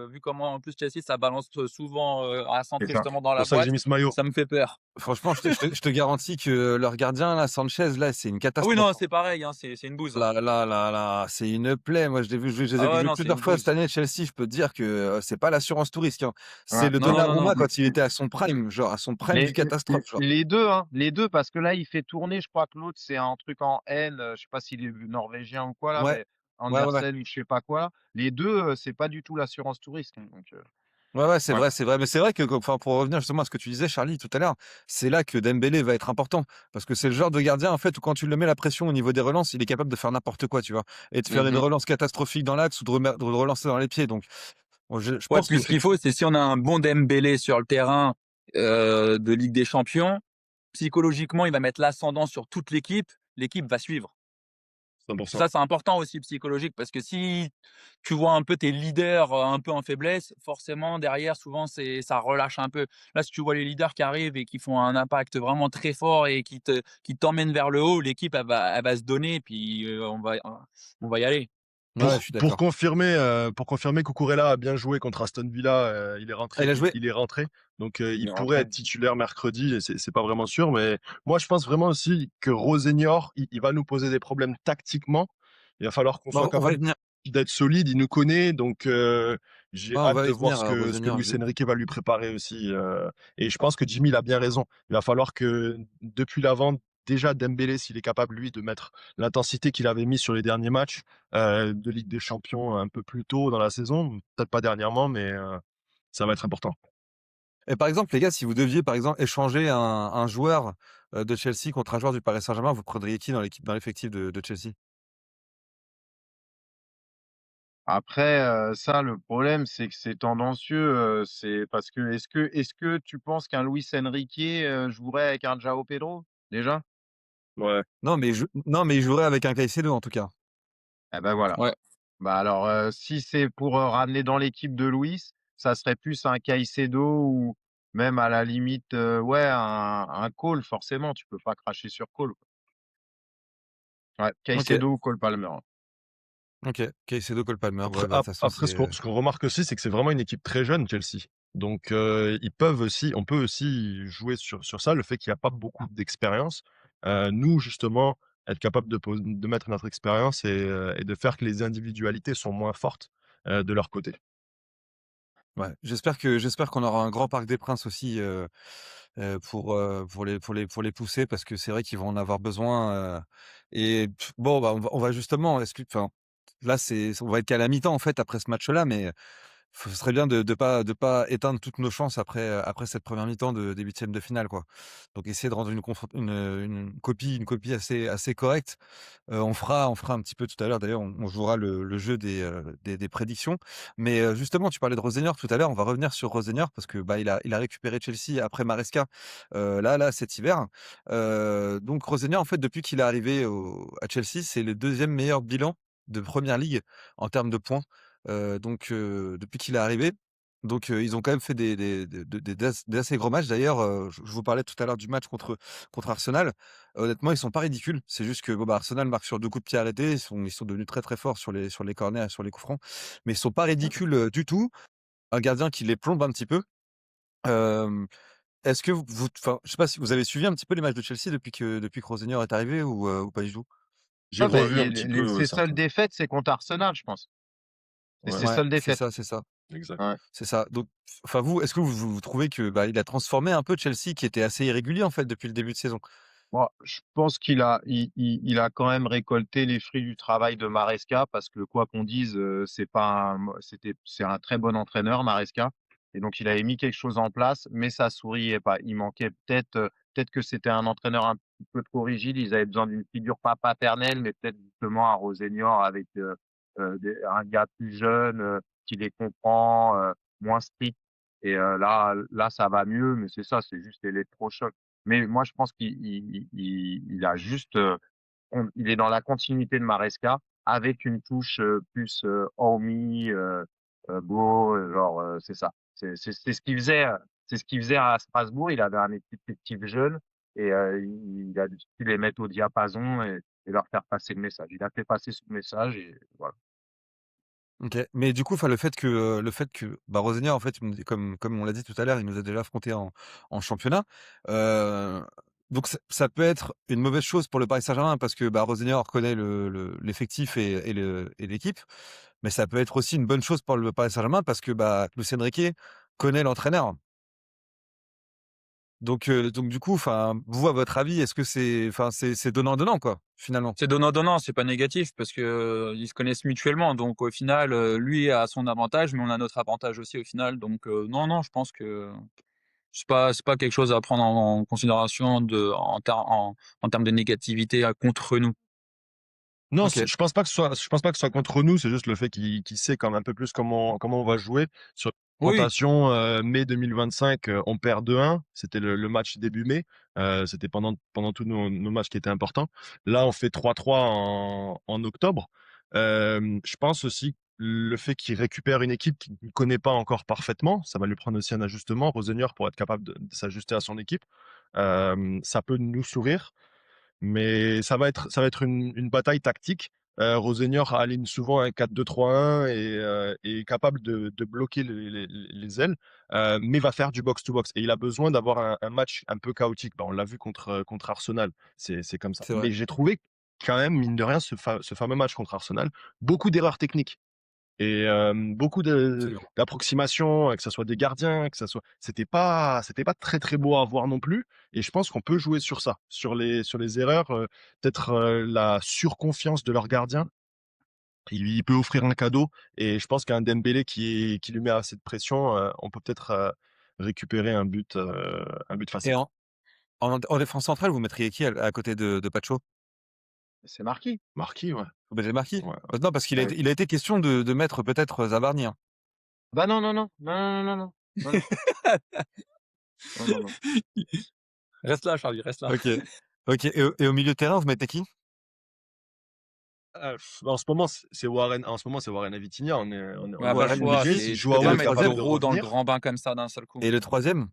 vu comment en plus Chelsea ça balance souvent, à c'est centrer ça. justement dans C'est la pour ça que j'ai boîte, mis ce maillot. ça me fait peur. franchement, je te garantis que leur gardien là, Sanchez, là, c'est une Ah oui, catastrophe, non, hein. c'est pareil, hein, c'est une bouse, hein. Là, c'est une plaie. Moi, je l'ai vu jouer, je les ai Ah vus ouais, jouer non, c'est plusieurs une fois cette bouse. année, Chelsea. Je peux te dire que, c'est pas l'assurance tout risque, hein. C'est Ouais. le Non, non, non, Donnarumma non. quand il était à son prime, genre à son prime du Mais catastrophe, genre. les deux, hein, les deux, parce que là, il fait tourner. Je crois que l'autre, c'est un truc en N. Je sais pas s'il est norvégien ou quoi là, Ouais. mais Ouais. Andersen ou je sais pas quoi là. Les deux, c'est pas du tout l'assurance touriste, hein. Donc, Ouais, c'est ouais. vrai, c'est vrai. Mais c'est vrai que, enfin, pour revenir justement à ce que tu disais, Charlie, tout à l'heure, c'est là que Dembélé va être important. Parce que c'est le genre de gardien, en fait, où quand tu le mets la pression au niveau des relances, il est capable de faire n'importe quoi, tu vois. Et de faire une Mmh. relance catastrophique dans l'axe ou de relancer dans les pieds. Donc, bon, je Ouais, pense que puis ce qu'il faut, c'est si on a un bon Dembélé sur le terrain, de Ligue des Champions, psychologiquement, il va mettre l'ascendant sur toute l'équipe, l'équipe va suivre. 100%. Ça, c'est important aussi psychologique parce que si tu vois un peu tes leaders, un peu en faiblesse, forcément derrière souvent ça relâche un peu. Là, si tu vois les leaders qui arrivent et qui font un impact vraiment très fort et qui t'emmènent vers le haut, l'équipe elle va se donner et puis, on va y aller. Ouais, je suis d'accord. Pour confirmer, Cucurella a bien joué contre Aston Villa, il est Ah, rentré il a il joué? il est rentré, donc Il il est pourrait rentré. être titulaire mercredi et c'est pas vraiment sûr, mais moi je pense vraiment aussi que Rosenior, il va nous poser des problèmes tactiquement. Il va falloir qu'on soit Bon, on va y capable venir. d'être solide, il nous connaît, donc j'ai Ouais, on hâte va de y voir venir ce à que Rosenior. Luis Enrique va lui préparer aussi, et je pense que Jimmy, il a bien raison. Il va falloir que depuis l'avant, déjà Dembélé, s'il est capable lui de mettre l'intensité qu'il avait mis sur les derniers matchs, de Ligue des Champions un peu plus tôt dans la saison, peut-être pas dernièrement, mais ça va être important. Et par exemple, les gars, si vous deviez, par exemple, échanger un joueur, de Chelsea contre un joueur du Paris Saint-Germain, vous prendriez qui dans l'effectif de Chelsea? Après, ça, le problème, c'est que c'est tendancieux, c'est parce que est-ce que tu penses qu'un Luis Enrique, jouerait avec un João Pedro, déjà? Ouais. Non, mais il jouerait avec un Caicedo, en tout cas. Eh ben, voilà. Ouais. Bah, alors, si c'est pour, ramener dans l'équipe de Luis, ça serait plus un Caicedo ou même à la limite, ouais, un Cole forcément, tu peux pas cracher sur Cole, quoi. Ouais, OK, Caicedo ou Cole Palmer. OK. Caicedo, Cole Palmer. Ouais, Après, bah, de toute façon, après c'est, ce qu'on remarque aussi, c'est que c'est vraiment une équipe très jeune, Chelsea. Donc, on peut aussi jouer sur ça, le fait qu'il n'y a pas beaucoup d'expérience. Nous, justement, être capable de mettre notre expérience et de faire que les individualités sont moins fortes de leur côté. ouais, j'espère qu'on aura un grand Parc des Princes aussi, pour les pousser parce que c'est vrai qu'ils vont en avoir besoin, et bon, bah, on va justement enfin, là, on va être qu'à la mi-temps, en fait, après ce match-là, mais ce serait bien de pas éteindre toutes nos chances après cette première mi-temps des huitièmes de finale, quoi. Donc essayer de rendre une copie assez correcte. On fera un petit peu tout à l'heure, d'ailleurs, on jouera le jeu des prédictions. Mais justement, tu parlais de Rosenior tout à l'heure, on va revenir sur Rosenior parce que, bah, il a récupéré Chelsea après Maresca, là, cet hiver. Donc Rosenior, en fait, depuis qu'il est arrivé à Chelsea, c'est le deuxième meilleur bilan de première ligue en termes de points, donc depuis qu'il est arrivé. Donc ils ont quand même fait des assez gros matchs. D'ailleurs, je vous parlais tout à l'heure du match contre Arsenal. Honnêtement, ils sont pas ridicules. C'est juste que bon, bah, Arsenal marque sur 2 coups de pied arrêtés. Ils sont devenus très, très forts sur les corners et sur les coups francs. Mais ils sont pas ridicules, du tout. Un gardien qui les plombe un petit peu. Hem, est-ce que enfin, je sais pas si vous avez suivi un petit peu les matchs de Chelsea depuis que Rosenior est arrivé ou pas du tout? J'ai Ah beh, revu un petit peu ses seules certains. défaites, c'est contre Arsenal, je pense. C'est Ouais, ses Ouais, seules c'est défaites. ça, c'est ça. exact. Ouais. C'est ça. Donc, enfin vous, est-ce que vous trouvez que, bah, il a transformé un peu Chelsea qui était assez irrégulier, en fait, depuis le début de saison? Moi, je pense qu'il a quand même récolté les fruits du travail de Maresca parce que quoi qu'on dise, c'est pas c'est un très bon entraîneur, Maresca, et donc il avait mis quelque chose en place, mais ça souriait pas. Il manquait peut-être que c'était un entraîneur un petit peu trop rigide. Ils avaient besoin d'une figure pas paternelle, mais peut-être justement un Rosenior avec, un gars plus jeune, qui les comprend, moins strict, et là ça va mieux, mais c'est ça, c'est juste l'électrochoc. Mais moi, je pense qu'il a juste, il est dans la continuité de Maresca avec une touche, plus, homey, beau, genre, c'est ça. C'est ce qu'il faisait, à Strasbourg. Il avait un effectif jeune, et il a su les mettre au diapason et leur faire passer le message. Il a fait passer ce message et voilà. OK. Mais du coup, enfin, le fait que, bah, Rosenior, en fait, il nous comme on l'a dit tout à l'heure, il nous a déjà affrontés en championnat. Heu, donc ça peut être une mauvaise chose pour le Paris Saint-Germain parce que, bah, Rosenior connaît l'effectif et l'équipe. Mais ça peut être aussi une bonne chose pour le Paris Saint-Germain parce que, bah, Luis Enrique connaît l'entraîneur. Donc du coup, enfin, vous, à votre avis, est-ce que c'est donnant-donnant, quoi, finalement? C'est donnant-donnant, c'est pas négatif parce que, ils se connaissent mutuellement donc au final, lui a son avantage, mais on a notre avantage aussi au final donc non, non, je pense que c'est pas quelque chose à prendre en considération en termes de négativité, contre nous. Non, OK. je pense pas que ce soit contre nous, c'est juste le fait qu'il sait quand même un peu plus comment on va jouer sur Oui, confrontation, mai 2025, on perd 2-1. C'était le match début mai. C'était pendant tous nos matchs qui étaient importants. Là, on fait 3-3 en octobre. Je pense aussi le fait qu'il récupère une équipe qu'il ne connaît pas encore parfaitement, ça va lui prendre aussi un ajustement, Rosenior, pour être capable de s'ajuster à son équipe. Ça peut nous sourire, mais ça va être une bataille tactique. Rosenior aligne souvent un 4-2-3-1 et est capable de bloquer les ailes, mais va faire du box-to-box. Et il a besoin d'avoir un match un peu chaotique. Bah, on l'a vu contre Arsenal, c'est comme ça. C'est vrai. Mais j'ai trouvé quand même, mine de rien, ce fameux match contre Arsenal, beaucoup d'erreurs techniques. Et beaucoup absolument. d'approximations, que ça soit des gardiens, que ça soit c'était pas très, très beau à voir non plus et je pense qu'on peut jouer sur ça, sur les erreurs, peut-être, la surconfiance de leur gardien. Il peut offrir un cadeau et je pense qu'un Dembélé qui lui met assez de pression, on peut peut-être, récupérer un but Et facile. en défense centrale, vous mettriez qui à côté de Pacho? C'est marqué. Marquis, ouais. Ben, Marquis? Ouais, Non, parce qu'il a Bah, été il a été question de mettre peut-être Zabarnyi, hein. bah non, non, non, non, non, non, non, non, non, non, non, non. Reste là, Charlie, reste là. OK. OK et au milieu de terrain, vous mettez qui? en ce moment, c'est Warren et Vitinha. On Ouais, est pas le Warren, choix. obligé. Vitinha Si Tu peux Joao pas et est le mettre capable 3e? de Euro dans le revenir, grand bain comme ça d'un seul coup. Et le 3e?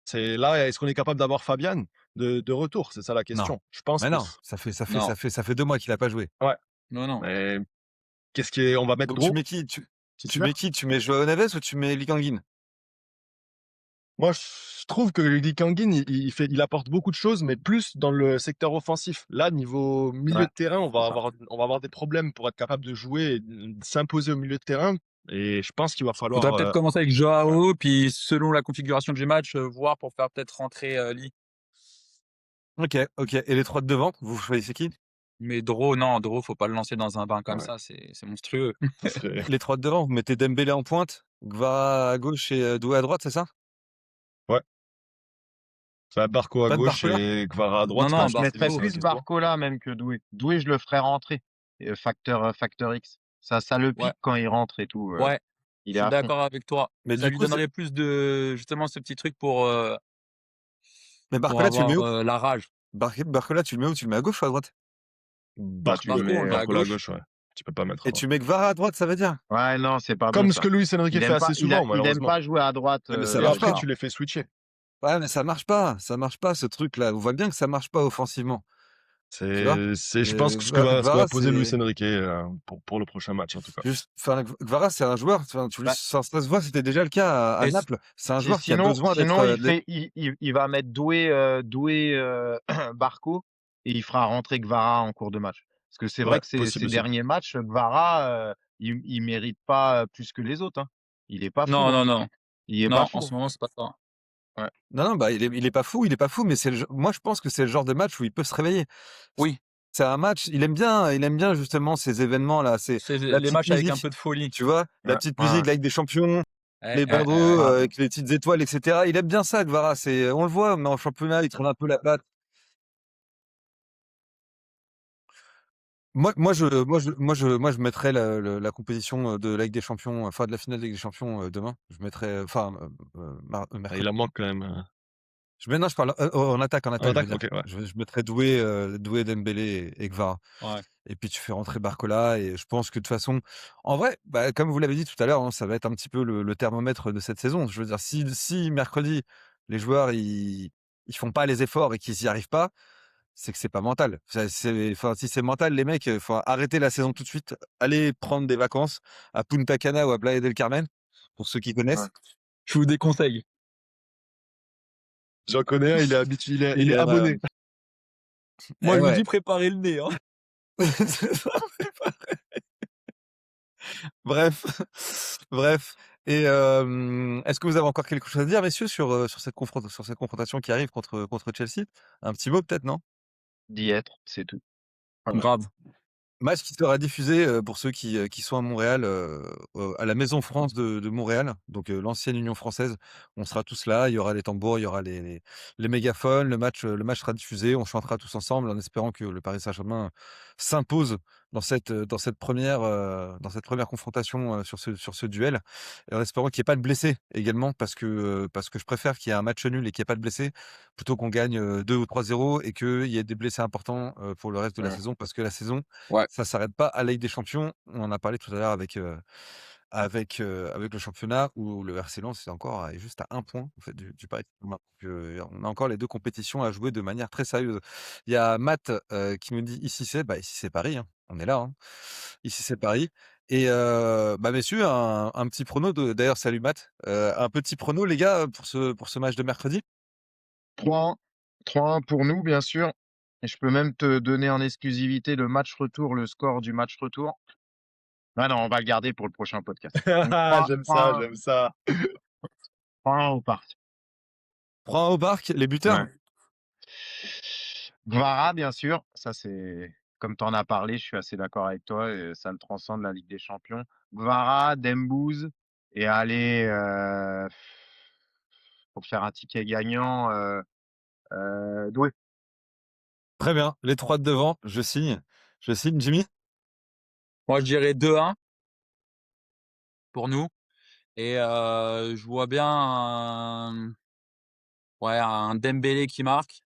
c'est là, est-ce qu'on est capable d'avoir Fabian de retour? C'est ça la Non. question. Je pense Mais que non, ça fait ça fait Non, ça fait ça fait 2 mois qu'il a pas joué. ouais, non, non. mais on va mettre Donc tu Gros, mets qui? Tu mets titulaire? qui? Tu mets Joao Neves ou tu mets Lee Kang-in? Moi, je trouve que Lee Kang-in, il apporte beaucoup de choses, mais plus dans le secteur offensif. Là, niveau milieu Ouais, de terrain, c'est ça. on va avoir des problèmes pour être capable de jouer et de s'imposer au milieu de terrain. Et je pense qu'il va Faudrait falloir, peut-être commencer avec ouais. Joao, puis selon la configuration du match, voir pour faire peut-être rentrer Lee. OK, OK et les 3 de devant, vous choisissez qui? Mais Dro, non, Dro, faut pas le lancer dans un bain comme Ouais, ça, c'est monstrueux. ça serait, Les 3 de devant, vous mettez Dembélé en pointe, Gvara à gauche et Doué à droite, c'est ça? ouais. Ça va Barco à Pas de gauche Barcola? et Kvara à Non, droite. Moi, non, je C'est mettrais Barco. ça la plus question. Barcola même que Doué. Doué, je le ferais rentrer. Facteur X. Ça le Ouais, pique quand il rentre et tout. ouais, Il je est suis à fond. d'accord avec toi. Mais Ça du lui coup, donnerait plus de justement ce petit truc pour Barcola, tu le mets avoir, où? la rage. Barcola, tu le mets où? Tu le mets à gauche ou à droite? Bah, tu le Barco, on le met mets. à Barcola à gauche. gauche, ouais. Tu peux pas mettre à Et droite. tu mets Gvara à droite, ça veut dire? Ouais, non, c'est pas bon Comme ce ça. que Luis Enrique Il fait aime assez pas, souvent, il aime malheureusement. pas jouer à droite, Ouais, mais ça Et marche après, pas. tu les fais switcher. Ouais, mais ça marche pas ce truc-là. On voit bien que ça marche pas offensivement, tu vois? Je pense que ce que va Gvara, poser Luis c'est Enrique pour le prochain match, en tout cas. juste enfin, Gvara, c'est un joueur, enfin, Bah, ça se voit, c'était déjà le cas à Et Naples. C'est un si- joueur qui a sinon, besoin d'être, sinon, d'être il va mettre Doué, Barco et il fera rentrer Gvara en cours de match. Parce que c'est vrai Ouais, que possible ces aussi. derniers matchs, Gvara, il mérite pas plus que les autres, hein. Il est pas fou, non, hein. non, non, Il est pas non, en fou, ce moment, c'est pas ça. hein. Ouais. non, non, bah, il est pas fou, mais moi, je pense que c'est le genre de match où il peut se réveiller. Oui, C'est un match, il aime bien justement ces événements-là, c'est c'est la les petite matchs avec un musique, peu de folie. tu vois? La Ouais, petite ouais, musique, ouais. la Ligue des champions, les Ouais, ouais, bandeaux, ouais. Ah, avec les petites étoiles et cetera. Il aime bien ça, Guevara, on le voit, mais en championnat, il traîne un peu la patte. Moi, je mettrais la composition, de la Ligue des champions, enfin de la finale de Ligue des champions, demain. Je mettrais, enfin, Ah, il mercredi. en manque quand même. Non, je parle, en attaque, En je veux attaque, dire. ok, ouais. Je mettrais Doué, Dembélé et Guevara. Ouais. Et puis tu fais rentrer Barcola et je pense que de toute façon, en vrai, bah, comme vous l'avez dit tout à l'heure, hein, ça va être un petit peu le thermomètre de cette saison. Je veux dire, si mercredi les joueurs ils font pas les efforts et qu'ils y arrivent pas, c'est que c'est pas mental. Enfin, si c'est mental, les mecs, faut arrêter la saison tout de suite, aller prendre des vacances à Punta Cana ou à Playa del Carmen, pour ceux qui ouais. connaissent. Je vous déconseille. J'en connais un, il est habitué, il Et est abonné. Moi, eh je vous ouais. dis préparez le nez, hein. C'est ça. Bref, bref. Et est-ce que vous avez encore quelque chose à dire, messieurs, sur cette confrontation qui arrive contre Chelsea? Un petit mot peut-être, non? D'y être, c'est tout. Voilà. Grave. Match qui sera diffusé, pour ceux qui sont à Montréal, à la Maison France de Montréal, donc l'ancienne Union française. On sera tous là, il y aura les tambours, il y aura les mégaphones, le match sera diffusé, on chantera tous ensemble en espérant que le Paris Saint-Germain s'impose dans cette première confrontation sur ce duel, et en espérant qu'il n'y ait pas de blessés également, parce que je préfère qu'il y ait un match nul et qu'il n'y ait pas de blessés, plutôt qu'on gagne 2 ou 3-0 et qu'il y ait des blessés importants pour le reste de la Ouais. saison, parce que la saison, Ouais. ça s'arrête pas à la Ligue des Champions. On en a parlé tout à l'heure avec le championnat où le RC Lens est juste à 1 point en fait, du Paris Saint-Germain. Donc, on a encore les deux compétitions à jouer de manière très sérieuse. Il y a Matt qui nous dit ici c'est Paris, hein, on est là. Hein. Ici c'est Paris. Et messieurs, un petit prono. D'ailleurs, salut Matt. Un petit prono, les gars, pour ce match de mercredi. 3-1. 3-1 pour nous, bien sûr. Et je peux même te donner en exclusivité le match retour, le score du match retour. Ah non, on va le garder pour le prochain podcast. Donc, J'aime ça, j'aime ça. 3-1 au parc. 3-1 au parc, les buteurs. Gvara, bien sûr. Ça, c'est comme tu en as parlé, je suis assez d'accord avec toi. Et ça le transcende la Ligue des Champions. Gvara, Dembouz et aller pour faire un ticket gagnant, Doué. Très bien, les 3 de devant, je signe. Jimmy. Moi, je dirais 2-1 pour nous. Et je vois bien un Dembélé qui marque.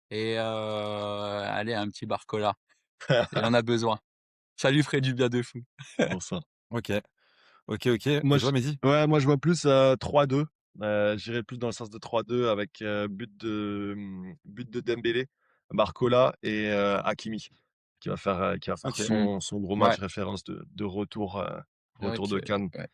Et allez, un petit Barcola. Il en a besoin. Ça lui ferait du bien de fou. Bon, ça. Ok. Moi, Et toi, Mehdi? moi, je vois plus 3-2. J'irais plus dans le sens de 3-2 avec but de Dembélé, Barcola et Hakimi qui va faire Ok. son gros match référence de retour de Cannes. Ouais.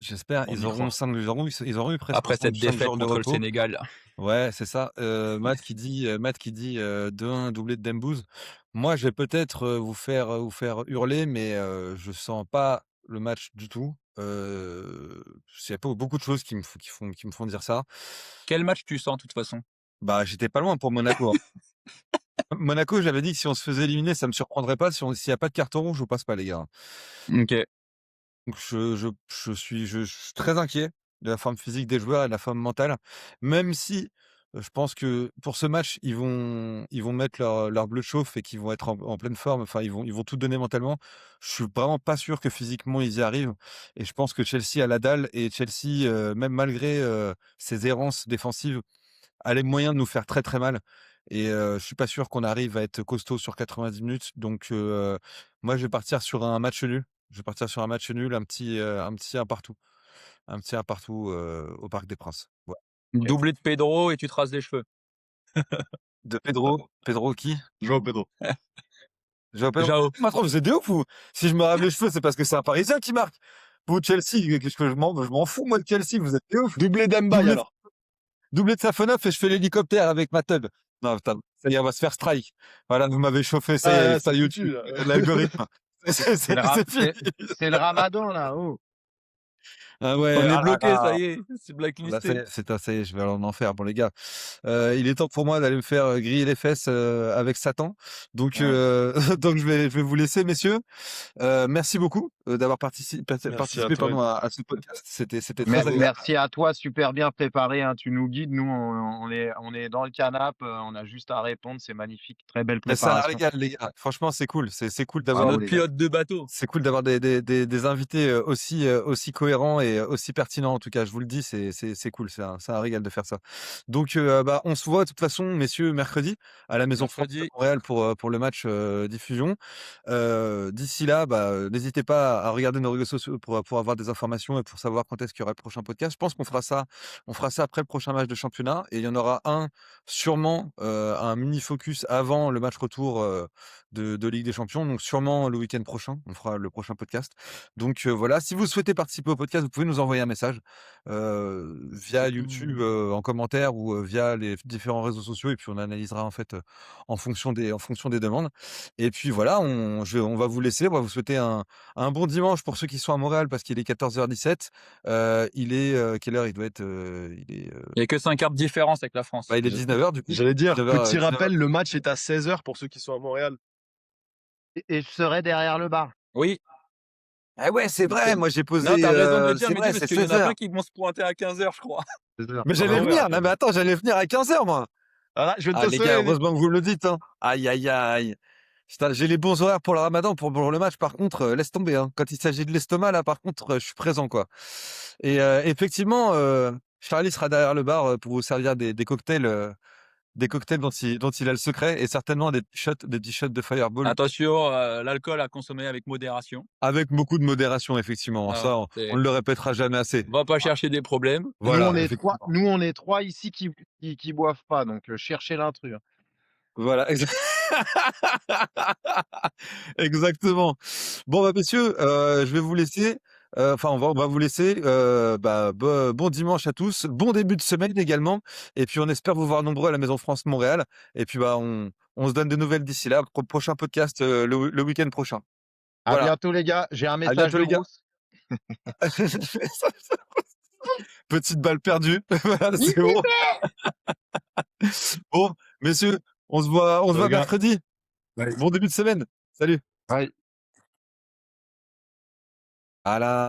J'espère. On Ils y auront croit. eu presque Après cette 5 défaite jours de contre le repos. Sénégal. Ouais, c'est ça. Matt qui dit 2-1 doublé de Dembouz. Moi, je vais peut-être vous faire hurler, mais je sens pas le match du tout. Il y a beaucoup de choses qui me font dire ça. Quel match tu sens, de toute façon? Bah, j'étais pas loin pour Monaco. Hein. Monaco, j'avais dit que si on se faisait éliminer, ça me surprendrait pas. S'il y a pas de carton rouge, je passe pas, les gars. Ok. Donc je suis très inquiet de la forme physique des joueurs et de la forme mentale, même si je pense que pour ce match, ils vont mettre leur bleu de chauffe et qu'ils vont être en pleine forme. Enfin, ils vont tout donner mentalement. Je suis vraiment pas sûr que physiquement ils y arrivent. Et je pense que Chelsea a la dalle, et Chelsea, même malgré ses errances défensives, a les moyens de nous faire très très mal. Et je suis pas sûr qu'on arrive à être costaud sur 90 minutes. Donc moi, je vais partir sur un match nul. Un petit 1 partout. Un petit 1 partout au Parc des Princes. Ouais. Doublé de Pedro et tu te rases les cheveux. De Pedro. Pedro qui? Joao Pedro. Joao Pedro. Jao. Vous êtes des ouf ou? Si je me rave les cheveux, c'est parce que c'est un Parisien qui marque. Vous, Chelsea, qu'est-ce que je m'en fous, moi, de Chelsea, vous êtes des ouf. Doublé d'Mbaye Doublé- alors. Doublé de Safonov et je fais l'hélicoptère avec ma tub. Non, putain, ça y est, on va se faire strike. Voilà, vous m'avez chauffé, ça y est, ça ça YouTube, tue, là. l'algorithme. C'est fini. C'est le ramadan, là. Oh. Ah ouais, On est ah là bloqué, là. ça y est. C'est Là, blacklisté. ça y est, je vais aller en enfer. Bon, les gars, il est temps pour moi d'aller me faire griller les fesses avec Satan. Donc, donc je vais vous laisser, messieurs. Merci beaucoup d'avoir participé toi. à ce podcast. C'était très agréable. Merci à toi, super bien préparé. Hein, tu nous guides. Nous, on est dans le canapé. On a juste à répondre. C'est magnifique. Très belle Mais ça préparation. régale, les gars. Franchement, c'est cool. C'est cool C'est d'avoir. Bravo, notre les gars. pilote de bateau. C'est cool d'avoir des invités aussi cohérents et aussi pertinents. En tout cas, je vous le dis, c'est cool. C'est un régal de faire ça. Donc, on se voit de toute façon, messieurs, mercredi à la Maison France de Mercredi. Montréal pour le match diffusion. D'ici là, n'hésitez pas à regarder nos réseaux sociaux pour avoir des informations et pour savoir quand est-ce qu'il y aura le prochain podcast. Je pense qu'on fera ça après le prochain match de championnat, et il y en aura sûrement un mini focus avant le match retour de Ligue des Champions. Donc sûrement le week-end prochain, on fera le prochain podcast. Donc voilà, si vous souhaitez participer au podcast, vous pouvez nous envoyer un message via YouTube en commentaire ou via les différents réseaux sociaux, et puis on analysera en fait en fonction des demandes. Et puis voilà, on va vous laisser. On va vous souhaiter un bon dimanche pour ceux qui sont à Montréal, parce qu'il est 14h17. Il est quelle heure il doit être Il n'y a que 5 heures de différence avec la France. il est 19h du coup. J'allais dire, 19h, petit rappel, le match est à 16h pour ceux qui sont à Montréal. Et je serai derrière le bar. Oui. Ah ouais, c'est vrai, moi j'ai posé. Non, t'as raison de le dire, c'est mais vrai, parce c'est qu'il y en a 16h. plein qui vont se pointer à 15h, je crois. Mais j'allais venir, non mais attends, j'allais venir à 15h moi. Voilà, je vais Ah te les gars, sonner. heureusement que vous me le dites. Hein. Aïe aïe aïe. Putain, j'ai les bons horaires pour le ramadan, pour le match, par contre, laisse tomber, hein. Quand il s'agit de l'estomac, là, par contre, je suis présent, quoi. Et effectivement, Charlie sera derrière le bar pour vous servir des cocktails dont il a le secret et certainement des petits shots de Fireball Attention, l'alcool à consommer avec modération. avec beaucoup de modération, effectivement. Voilà, Ça, on c'est ne le répétera jamais assez. va pas chercher des problèmes. Voilà, effectivement. Nous, on est 3 ici qui boivent pas, donc cherchez l'intrus, hein. Voilà, exactement. Bon, bah, messieurs, je vais vous laisser. Enfin, on va vous laisser. Bon dimanche à tous. Bon début de semaine également. Et puis, on espère vous voir nombreux à la Maison France Montréal. Et puis, bah, on se donne des nouvelles d'ici là. Prochain podcast le week-end prochain. À Voilà. bientôt, les gars. J'ai un À message bientôt, de les gars. Rousse. Petite balle perdue. Voilà, c'est bon. Bon, messieurs, on se voit Les gars. mercredi. Bye. Bon début de semaine. Salut. Bye. À la